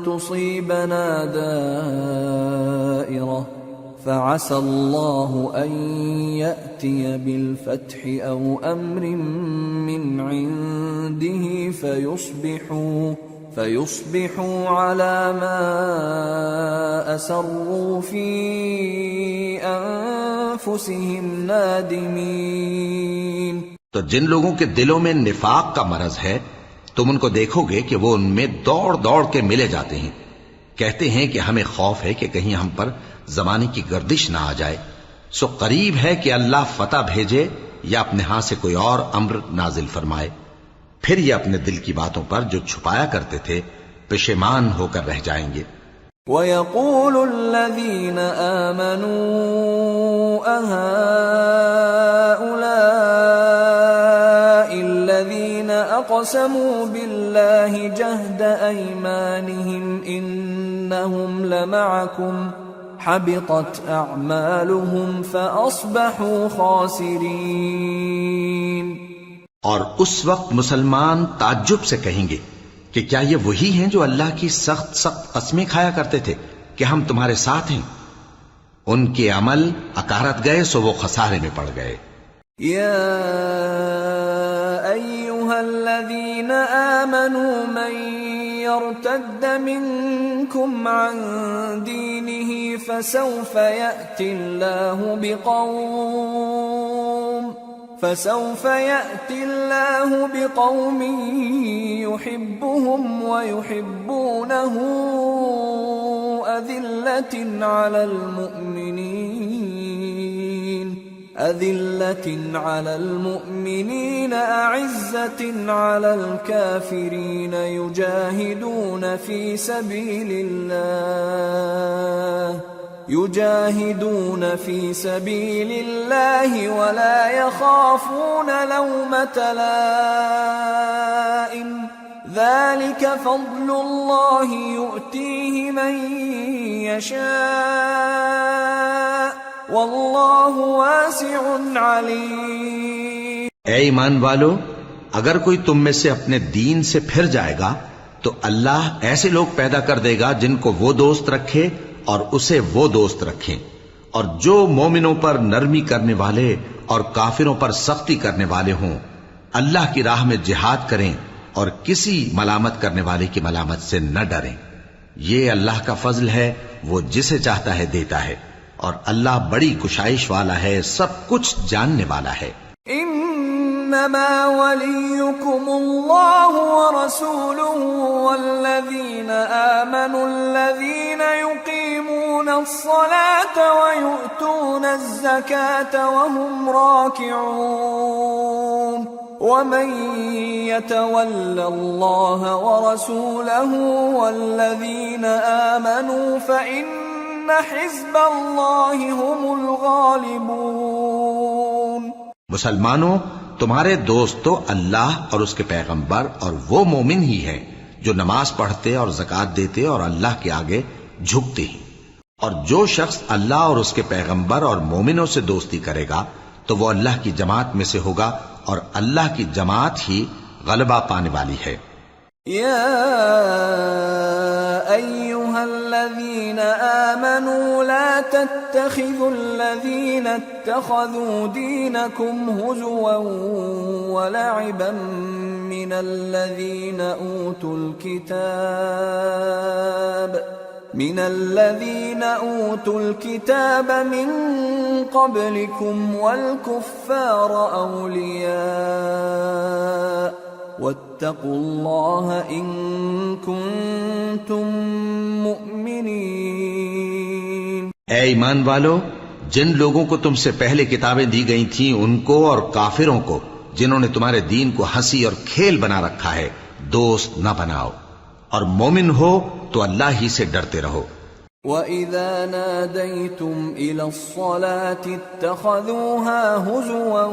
تُصِيبَنَا دَائِرَةٌ فَعَسَى اللَّهُ أَن يَأْتِيَ بِالْفَتْحِ أَوْ أَمْرٍ مِّنْ عِندِهِ فَيُصْبِحُوا عَلَى مَا أَسَرُّوا فِي أَنفُسِهِمْ نَادِمِينَ۔ تو جن لوگوں کے دلوں میں نفاق کا مرض ہے تم ان کو دیکھو گے کہ وہ ان میں دوڑ دوڑ کے ملے جاتے ہیں، کہتے ہیں کہ ہمیں خوف ہے کہ کہیں ہم پر زمانے کی گردش نہ آ جائے، سو قریب ہے کہ اللہ فتح بھیجے یا اپنے ہاں سے کوئی اور امر نازل فرمائے، پھر یہ اپنے دل کی باتوں پر جو چھپایا کرتے تھے پشیمان ہو کر رہ جائیں گے۔ وَيَقُولُ الَّذِينَ آمَنُوا أَهَٰؤُلَاءِ الَّذِينَ أَقْسَمُوا بِاللَّهِ جَهْدَ أَيْمَانِهِمْ إِنَّهُمْ لَمَعَكُمْ حَبِطَتْ أَعْمَالُهُمْ فَأَصْبَحُوا خَاسِرِينَ۔ اور اس وقت مسلمان تعجب سے کہیں گے کہ کیا یہ وہی ہیں جو اللہ کی سخت سخت قسمیں کھایا کرتے تھے کہ ہم تمہارے ساتھ ہیں؟ ان کے عمل اکارت گئے سو وہ خسارے میں پڑ گئے۔ یا ایہا الذین آمنوا من یرتد منکم عن دینہ فسوف یأتی اللہ بقوم يحبهم ويحبونه أذلة على المؤمنين أعزة على الكافرين يجاهدون في سبيل الله ولا يخافون لومة لائم ذلك فضل الله يؤتيه من يشاء واللہ واسع علیم۔ اے ایمان والو، اگر کوئی تم میں سے اپنے دین سے پھر جائے گا تو اللہ ایسے لوگ پیدا کر دے گا جن کو وہ دوست رکھے اور اسے وہ دوست رکھیں، اور جو مومنوں پر نرمی کرنے والے اور کافروں پر سختی کرنے والے ہوں، اللہ کی راہ میں جہاد کریں اور کسی ملامت کرنے والے کی ملامت سے نہ ڈریں۔ یہ اللہ کا فضل ہے، وہ جسے چاہتا ہے دیتا ہے، اور اللہ بڑی کشائش والا ہے، سب کچھ جاننے والا ہے۔ انما وليكم الله ورسوله والذين آمنوا الذين يقيمون الصلاة ويؤتون الزكاة وهم راكعون ومن يتول الله ورسوله والذين آمنوا فإن حزب اللہ هم الغالبون۔ مسلمانوں، تمہارے دوست تو اللہ اور اس کے پیغمبر اور وہ مومن ہی ہیں جو نماز پڑھتے اور زکوٰۃ دیتے اور اللہ کے آگے جھکتے ہیں، اور جو شخص اللہ اور اس کے پیغمبر اور مومنوں سے دوستی کرے گا تو وہ اللہ کی جماعت میں سے ہوگا، اور اللہ کی جماعت ہی غلبہ پانے والی ہے۔ یا ایھا الذین آمنوا لا تتخذوا الذین اتخذوا دینکم ہزوا ولعبا من الذین اوتوا الكتاب من قبلكم والكفار اولیاء واتقوا اللہ ان کنتم مؤمنین۔ اے ایمان والو، جن لوگوں کو تم سے پہلے کتابیں دی گئی تھیں ان کو اور کافروں کو جنہوں نے تمہارے دین کو ہنسی اور کھیل بنا رکھا ہے دوست نہ بناؤ، اور مومن ہو تو اللہ ہی سے ڈرتے رہو۔ وَإِذَا نَادَيْتُمْ إِلَى الصَّلَاةِ اتَّخَذُوهَا هُزُوًا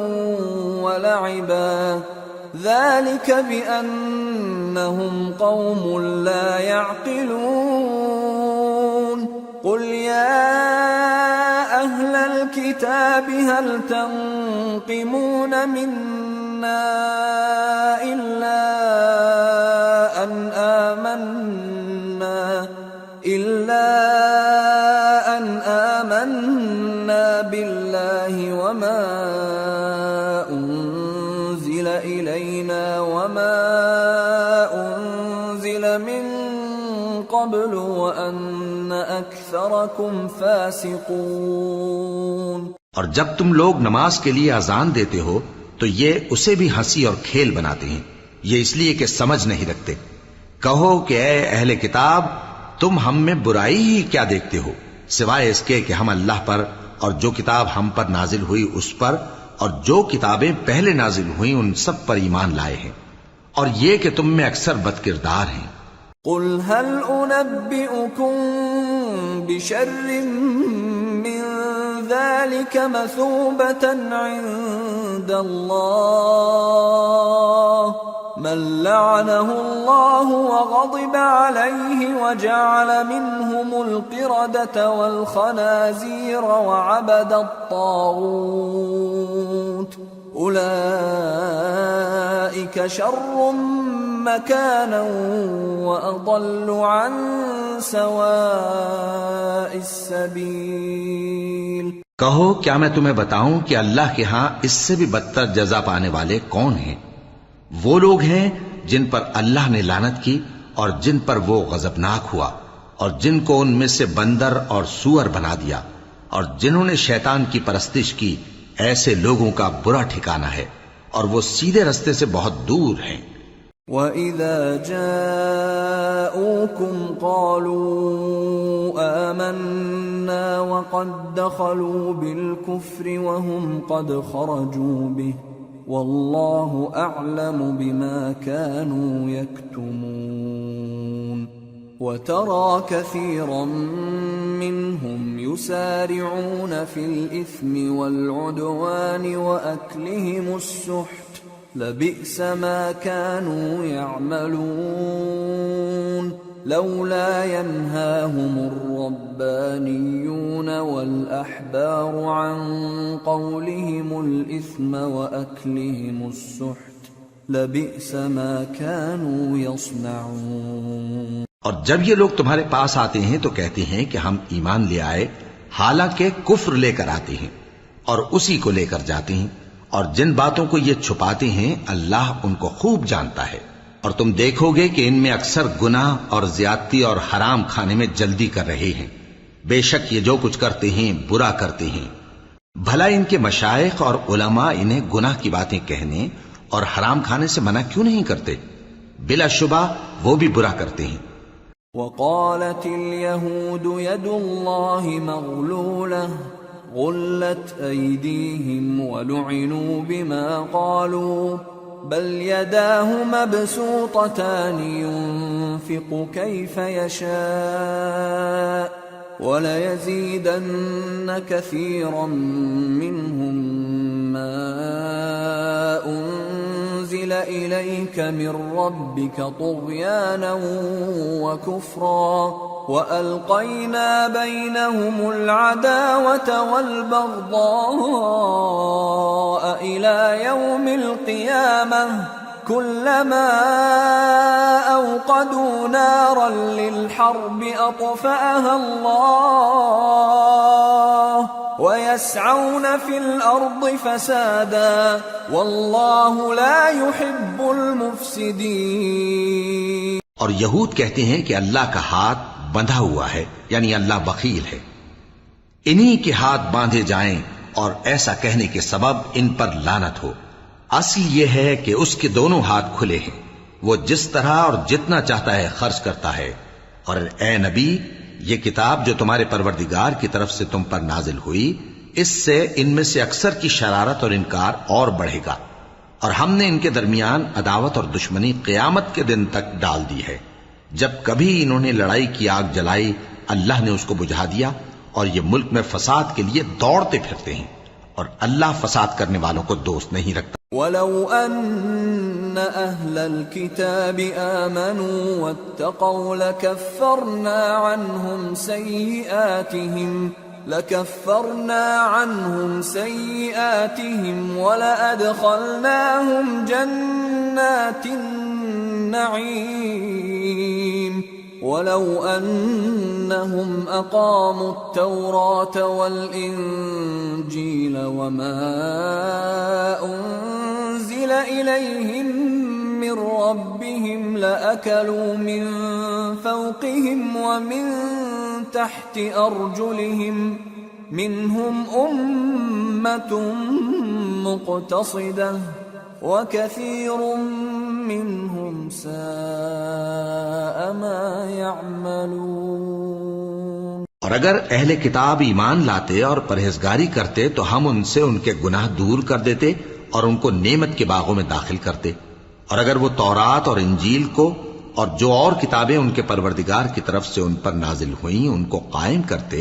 وَلَعِبًا ذَلِكَ بِأَنَّهُمْ قَوْمٌ لَا يَعْقِلُونَ قُلْ يَا أَهْلَ الْكِتَابِ هَلْ تَنقِمُونَ مِنَّا إِلَّا أَنْ آمَنَّا بِاللَّهِ وَمَا أُنزِلَ إِلَيْنَا وَمَا أُنزِلَ مِن قَبْلُ وَأَنَّ أَكْثَرَكُمْ فَاسِقُونَ۔ اور جب تم لوگ نماز کے لیے اذان دیتے ہو تو یہ اسے بھی ہنسی اور کھیل بناتے ہیں، یہ اس لیے کہ سمجھ نہیں رکھتے۔ کہو کہ اے اہل کتاب، تم ہم میں برائی ہی کیا دیکھتے ہو، سوائے اس کے کہ ہم اللہ پر اور جو کتاب ہم پر نازل ہوئی اس پر اور جو کتابیں پہلے نازل ہوئیں ان سب پر ایمان لائے ہیں، اور یہ کہ تم میں اکثر بد کردار ہیں۔ قل هل انبئكم بشر من ذلك مثوبة عند الله من لعنه الله وغضب عليه وجعل منهم القردة والخنازير وعبد الطاغوت أولئك شر مكانا وأضل عن سواء السبيل۔ کہو کیا میں تمہیں بتاؤں کہ اللہ کے ہاں اس سے بھی بدتر جزا پانے والے کون ہیں؟ وہ لوگ ہیں جن پر اللہ نے لعنت کی اور جن پر وہ غضبناک ہوا، اور جن کو ان میں سے بندر اور سور بنا دیا، اور جنہوں نے شیطان کی پرستش کی، ایسے لوگوں کا برا ٹھکانہ ہے، اور وہ سیدھے رستے سے بہت دور ہیں۔ وَإِذَا جَاءُوكُمْ قَالُوا آمَنَّا وَقَدْ دَخَلُوا بِالْكُفْرِ وَهُمْ قَدْ خَرَجُوا بِهِ وَاللَّهُ أَعْلَمُ بِمَا كَانُوا يَكْتُمُونَ وَتَرَى كَثِيرًا مِّنْهُمْ يُسَارِعُونَ فِي الْإِثْمِ وَالْعُدْوَانِ وَأَكْلِهِمُ السُّحْتَ لبئس ما كانوا يعملون لولا ينهاهم الربانيون والأحبار عن قولهم الإثم وأكلهم السحت لبئس ما كانوا يصنعون. اور جب یہ لوگ تمہارے پاس آتے ہیں تو کہتے ہیں کہ ہم ایمان لے آئے، حالانکہ کفر لے کر آتے ہیں اور اسی کو لے کر جاتے ہیں، اور جن باتوں کو یہ چھپاتے ہیں اللہ ان کو خوب جانتا ہے. اور تم دیکھو گے کہ ان میں اکثر گناہ اور زیادتی اور حرام کھانے میں جلدی کر رہے ہیں. بے شک یہ جو کچھ کرتے ہیں برا کرتے ہیں. بھلا ان کے مشائخ اور علماء انہیں گناہ کی باتیں کہنے اور حرام کھانے سے منع کیوں نہیں کرتے؟ بلا شبہ وہ بھی برا کرتے ہیں. وقالت اليهود يد الله مغلولة غلت أيديهم ولعنوا بما قالوا بل يداه مبسوطتان ينفق كيف يشاء وليزيدن كثيرا منهم ما أنزل إليك من ربك طغيانا وكفرا وألقينا بينهم العداوة والبغضاء إلى يوم القيامة كلما أوقدوا نارا للحرب أطفأها الله ويسعون في الأرض فسادا والله لا يحب المفسدين. اور یہود کہتے ہیں کہ اللہ کا ہاتھ بندھا ہوا ہے، یعنی اللہ بخیل ہے. انہی کے ہاتھ باندھے جائیں اور ایسا کہنے کے سبب ان پر لعنت ہو. اصل یہ ہے کہ اس کے دونوں ہاتھ کھلے ہیں، وہ جس طرح اور جتنا چاہتا ہے خرچ کرتا ہے. اور اے نبی، یہ کتاب جو تمہارے پروردگار کی طرف سے تم پر نازل ہوئی، اس سے ان میں سے اکثر کی شرارت اور انکار اور بڑھے گا، اور ہم نے ان کے درمیان عداوت اور دشمنی قیامت کے دن تک ڈال دی ہے. جب کبھی انہوں نے لڑائی کی آگ جلائی اللہ نے اس کو بجھا دیا، اور یہ ملک میں فساد کے لیے دوڑتے پھرتے ہیں، اور اللہ فساد کرنے والوں کو دوست نہیں رکھتا. وَلَوْ أَنَّ أَهْلَ الْكِتَابِ آمَنُوا وَاتَّقَوْا لَكَفَّرْنَا عَنْهُمْ سَيِّئَاتِهِمْ وَلَأَدْخَلْنَاهُمْ جَنَّاتِ النَّعِيمِ وَلَوْ أَنَّهُمْ أَقَامُوا التَّوْرَاةَ وَالْإِنْجِيلَ وَمَا أُنْزِلَ إِلَيْهِمْ مِنْ رَبِّهِمْ لَأَكَلُوا مِنْ فَوْقِهِمْ وَمِنْ تَحْتِ أَرْجُلِهِمْ مِنْهُمْ أُمَّةٌ مُقْتَصِدَةٌ وَكَثِيرٌ مِّنْهُمْ سَاءَ مَا يَعْمَلُونَ. اور اگر اہل کتاب ایمان لاتے اور پرہیزگاری کرتے تو ہم ان سے ان کے گناہ دور کر دیتے اور ان کو نعمت کے باغوں میں داخل کرتے. اور اگر وہ تورات اور انجیل کو اور جو اور کتابیں ان کے پروردگار کی طرف سے ان پر نازل ہوئیں ان کو قائم کرتے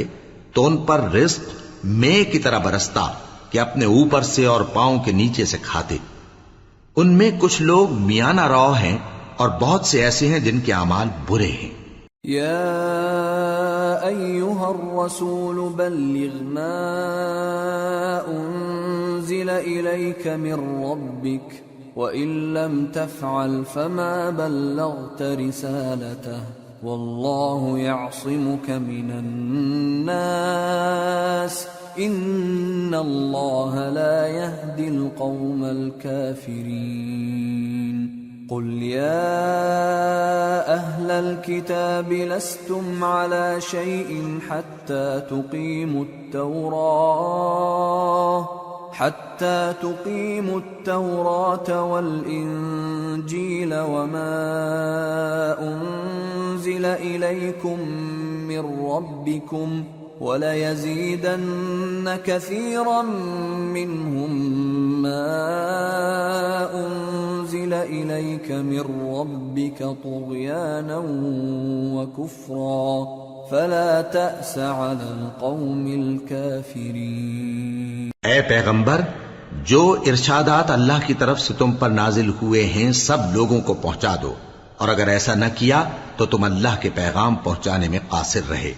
تو ان پر رزق مے کی طرح برستا کہ اپنے اوپر سے اور پاؤں کے نیچے سے کھاتے. ان میں کچھ لوگ میانہ رو ہیں اور بہت سے ایسے ہیں جن کے اعمال برے ہیں. یا ایھا الرسول بلغ ما انزل الیک من ربک وَإِن لَّمْ تَفْعَلْ فَمَا بَلَّغْتَ رِسَالَتَهُ وَاللَّهُ يَعْصِمُكَ مِنَ النَّاسِ إِنَّ اللَّهَ لَا يَهْدِي الْقَوْمَ الْكَافِرِينَ. قُلْ يَا أَهْلَ الْكِتَابِ لَسْتُمْ عَلَى شَيْءٍ حَتَّى تُقِيمُوا التَّوْرَاةَ حتى تقيموا التوراة والإنجيل وما أنزل إليكم من ربكم وَلَيَزِيدَنَّ كَثِيرًا مِّنْهُم مَّا أُنزِلَ إِلَيْكَ مِن رَّبِّكَ طُغْيَانًا وَكُفْرًا فَلَا تَأْسَ عَلَى الْقَوْمِ الْكَافِرِينَ۔ اے پیغمبر، جو ارشادات اللہ کی طرف سے تم پر نازل ہوئے ہیں سب لوگوں کو پہنچا دو، اور اگر ایسا نہ کیا تو تم اللہ کے پیغام پہنچانے میں قاصر رہے،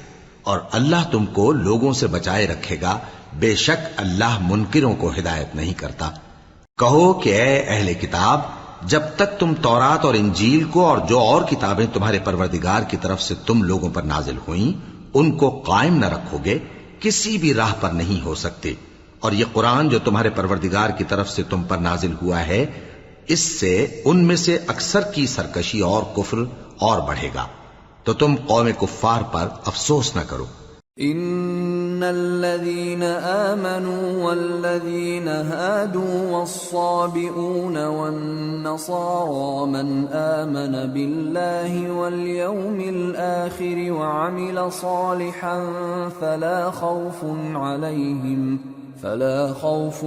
اور اللہ تم کو لوگوں سے بچائے رکھے گا، بے شک اللہ منکروں کو ہدایت نہیں کرتا۔ کہو کہ اے اہل کتاب، جب تک تم تورات اور انجیل کو اور جو اور کتابیں تمہارے پروردگار کی طرف سے تم لوگوں پر نازل ہوئیں ان کو قائم نہ رکھو گے، کسی بھی راہ پر نہیں ہو سکتے، اور یہ قرآن جو تمہارے پروردگار کی طرف سے تم پر نازل ہوا ہے، اس سے ان میں سے اکثر کی سرکشی اور کفر اور بڑھے گا، تو تم قوم کفار پر افسوس نہ کرو۔ ان الذين آمنوا والذين هادوا والصابئون والنصارى من آمن بالله واليوم الآخر وعمل صالحا فلا خوف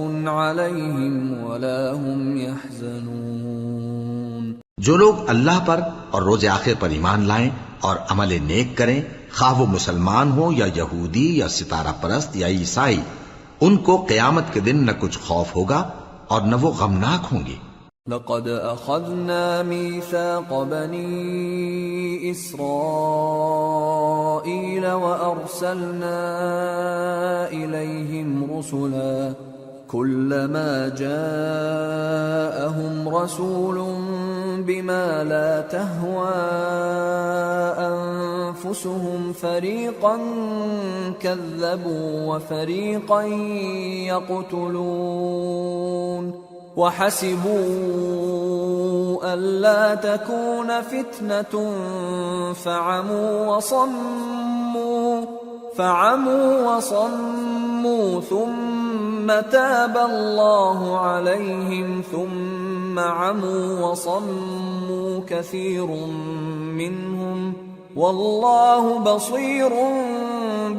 عليهم ولا هم يحزنون۔ جو لوگ اللہ پر اور روز آخر پر ایمان لائیں اور عمل نیک کریں، خواہ وہ مسلمان ہوں یا یہودی یا ستارہ پرست یا عیسائی، ان کو قیامت کے دن نہ کچھ خوف ہوگا اور نہ وہ غمناک ہوں گے۔ لقد اخذنا ميثاق بني اسرائيل وارسلنا اليهم رسلا كلما جاءهم رسول بما لا تهوى أنفسهم فريقا كذبوا وفريقا يقتلون وحسبوا ألا تكون فتنة فعموا وصموا ثم تاب الله عليهم ثم عموا وصموا كثير منهم والله بصير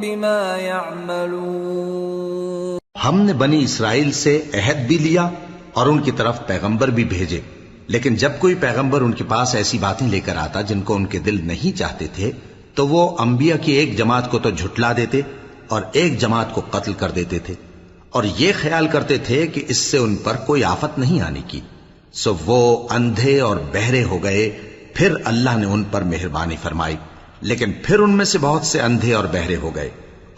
بما يعملون۔ ہم نے بنی اسرائیل سے عہد بھی لیا اور ان کی طرف پیغمبر بھی بھیجے، لیکن جب کوئی پیغمبر ان کے پاس ایسی باتیں لے کر آتا جن کو ان کے دل نہیں چاہتے تھے تو وہ انبیاء کی ایک جماعت کو تو جھٹلا دیتے اور ایک جماعت کو قتل کر دیتے تھے، اور یہ خیال کرتے تھے کہ اس سے ان پر کوئی آفت نہیں آنے کی، سو وہ اندھے اور بہرے ہو گئے۔ پھر اللہ نے ان پر مہربانی فرمائی، لیکن پھر ان میں سے بہت سے اندھے اور بہرے ہو گئے،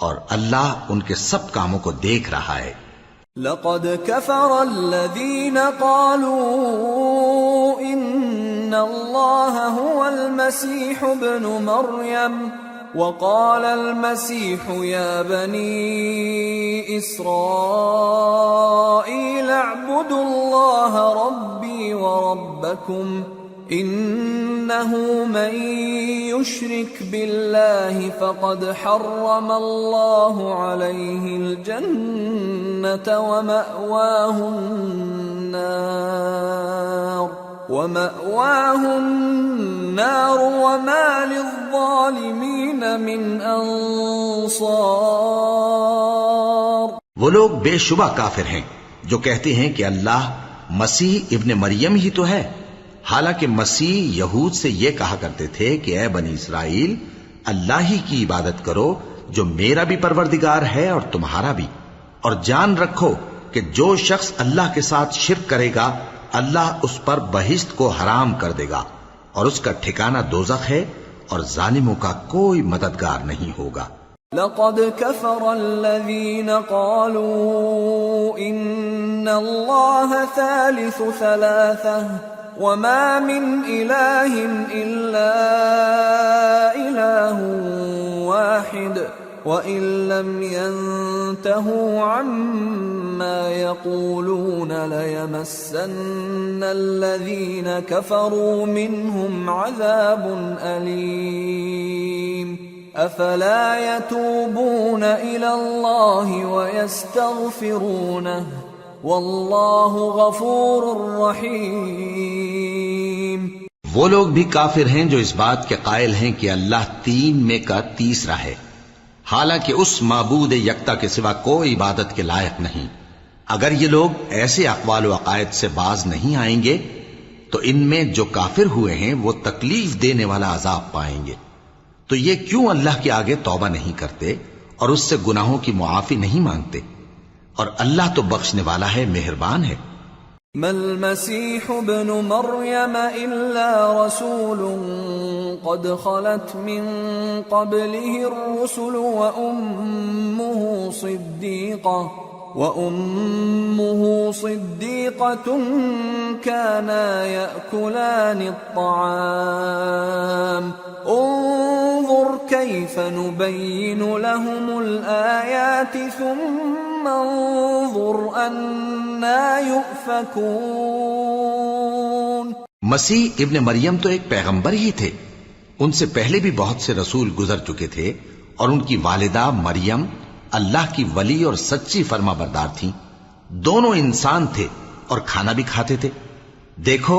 اور اللہ ان کے سب کاموں کو دیکھ رہا ہے۔ لقد كفر الذين قالوا ان الله هو المسيح ابن مريم وقال المسيح يا بني إسرائيل اعبدوا الله ربي وربكم إنه من يشرك بالله فقد حرم الله عليه الجنة ومأواه النار وما للظالمين من انصار۔ وہ لوگ بے شبہ کافر ہیں جو کہتے ہیں کہ اللہ مسیح ابن مریم ہی تو ہے، حالانکہ مسیح یہود سے یہ کہا کرتے تھے کہ اے بنی اسرائیل، اللہ ہی کی عبادت کرو جو میرا بھی پروردگار ہے اور تمہارا بھی، اور جان رکھو کہ جو شخص اللہ کے ساتھ شرک کرے گا اللہ اس پر بہشت کو حرام کر دے گا، اور اس کا ٹھکانہ دوزخ ہے، اور ظالموں کا کوئی مددگار نہیں ہوگا۔ لقد كفر الذين قالوا إن الله ثالث ثلاثة وما من إله إلا إله واحد وإن لم ينتهوا عما يقولون ليمسن الذين كفروا منهم عذاب أليم أفلا يتوبون إلى الله ويستغفرونه واللہ غفور رحیم۔ وہ لوگ بھی کافر ہیں جو اس بات کے قائل ہیں کہ اللہ تین میں کا تیسرا ہے، حالانکہ اس معبود یکتا کے سوا کوئی عبادت کے لائق نہیں۔ اگر یہ لوگ ایسے اقوال و عقائد سے باز نہیں آئیں گے تو ان میں جو کافر ہوئے ہیں وہ تکلیف دینے والا عذاب پائیں گے۔ تو یہ کیوں اللہ کے آگے توبہ نہیں کرتے اور اس سے گناہوں کی معافی نہیں مانگتے؟ اور اللہ تو بخشنے والا ہے، مہربان ہے۔ ما المسيح ابن مريم إلا رسول قد خلت من قبله الرسل وأمه صديقة كانا يأكلان الطعام انظر كيف نبين لهم الآيات ثم انظر أنا يؤفكون۔ مسیح ابن مریم تو ایک پیغمبر ہی تھے، ان سے پہلے بھی بہت سے رسول گزر چکے تھے، اور ان کی والدہ مریم اللہ کی ولی اور سچی فرما بردار تھیں۔ دونوں انسان تھے اور کھانا بھی کھاتے تھے۔ دیکھو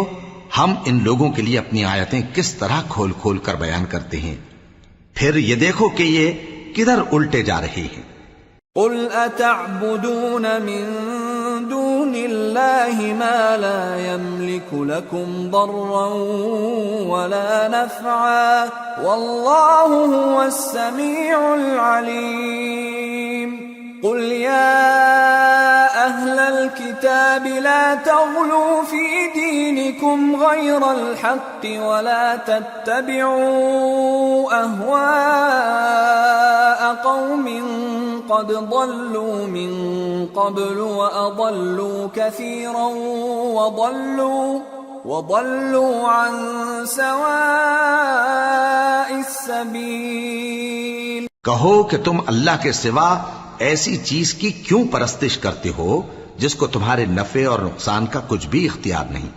ہم ان لوگوں کے لیے اپنی آیتیں کس طرح کھول کھول کر بیان کرتے ہیں، پھر یہ دیکھو کہ یہ کدھر الٹے جا رہے ہیں۔ قل اتعبدون من دون اللہ ما لا يملك لكم ضرا ولا نفعا واللہ هو السمیع العلیم۔ قل یا اہل الكتاب لا تغلوا في دینکم غیر الحق ولا تتبعوا اہواء قوم قد ضلوا من قبل وأضلوا كثيرا وضلوا عن سواء السبيل۔ کہو کہ تم اللہ کے سوا ایسی چیز کی کیوں پرستش کرتے ہو جس کو تمہارے نفع اور نقصان کا کچھ بھی اختیار نہیں،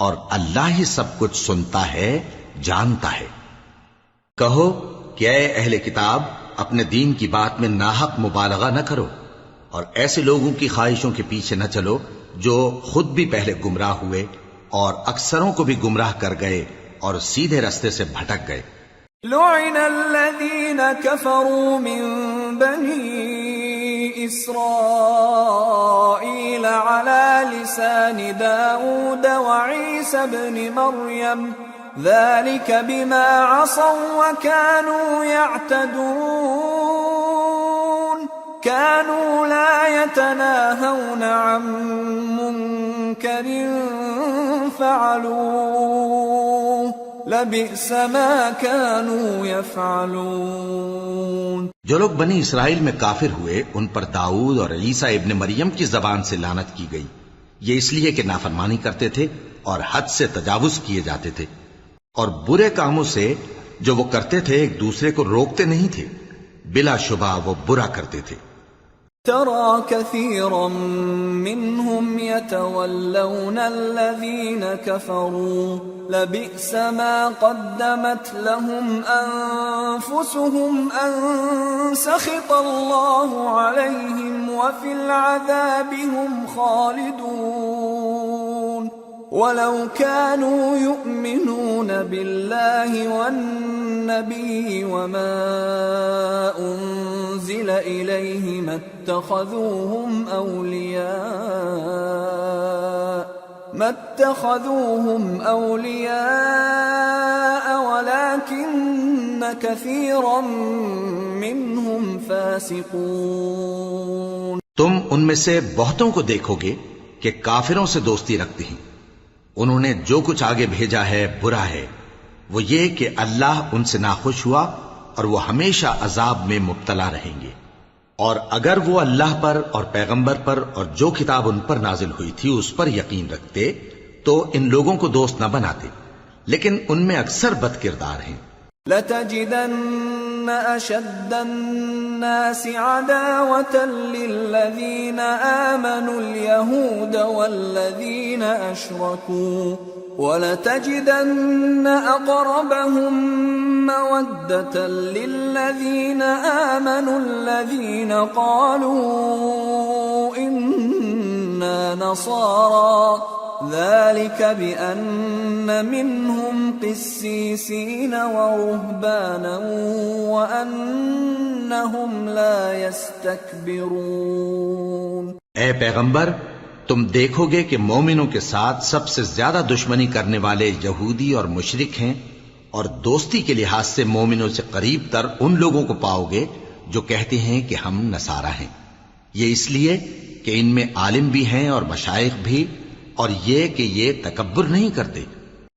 اور اللہ ہی سب کچھ سنتا ہے، جانتا ہے۔ کہو کہ اے اہل کتاب، اپنے دین کی بات میں ناحق مبالغہ نہ کرو، اور ایسے لوگوں کی خواہشوں کے پیچھے نہ چلو جو خود بھی پہلے گمراہ ہوئے اور اکثروں کو بھی گمراہ کر گئے اور سیدھے رستے سے بھٹک گئے۔ لعن الذین کفروا من بنی اسرائیل علی لسان داود وعیسی ابن مریم ذلك بما عصوا وكانوا يعتدون كانوا لا يتناهون عن منكر فعلوه لبئس ما كانوا يفعلون۔ جو لوگ بنی اسرائیل میں کافر ہوئے ان پر داؤد اور عیسیٰ ابن مریم کی زبان سے لعنت کی گئی، یہ اس لیے کہ نافرمانی کرتے تھے اور حد سے تجاوز کیے جاتے تھے، اور برے کاموں سے جو وہ کرتے تھے ایک دوسرے کو روکتے نہیں تھے، بلا شبہ وہ برا کرتے تھے۔ ترى كثيرا منهم يتولون الذين كفروا لبئس ما قدمت لهم أنفسهم أن سخط الله عليهم وفي العذاب هم خالدون ولو كانوا يؤمنون بالله والنبي وما أنزل إليه ما اتخذوهم أولياء ولكن كثيرا منهم فاسقون۔ تم ان میں سے بہتوں کو دیکھو گے کہ کافروں سے دوستی رکھتے ہیں، انہوں نے جو کچھ آگے بھیجا ہے برا ہے، وہ یہ کہ اللہ ان سے ناخوش ہوا اور وہ ہمیشہ عذاب میں مبتلا رہیں گے۔ اور اگر وہ اللہ پر اور پیغمبر پر اور جو کتاب ان پر نازل ہوئی تھی اس پر یقین رکھتے تو ان لوگوں کو دوست نہ بناتے، لیکن ان میں اکثر بد کردار ہیں۔ لَتَجِدَنَّ أَشَدَّ النَّاسِ عَدَاوَةً لِّلَّذِينَ آمَنُوا الْيَهُودَ وَالَّذِينَ أَشْرَكُوا وَلَتَجِدَنَّ أَقْرَبَهُم مَّوَدَّةً لِّلَّذِينَ آمَنُوا الَّذِينَ قَالُوا إِنَّ إنا نصارى ذلك بأن منهم قسيسين ورهبانا وأنهم لا يستكبرون. اے پیغمبر، تم دیکھو گے کہ مومنوں کے ساتھ سب سے زیادہ دشمنی کرنے والے یہودی اور مشرک ہیں، اور دوستی کے لحاظ سے مومنوں سے قریب تر ان لوگوں کو پاؤ گے جو کہتے ہیں کہ ہم نصارہ ہیں. یہ اس لیے کہ ان میں عالم بھی ہیں اور مشائخ بھی، اور یہ کہ یہ تکبر نہیں کرتے.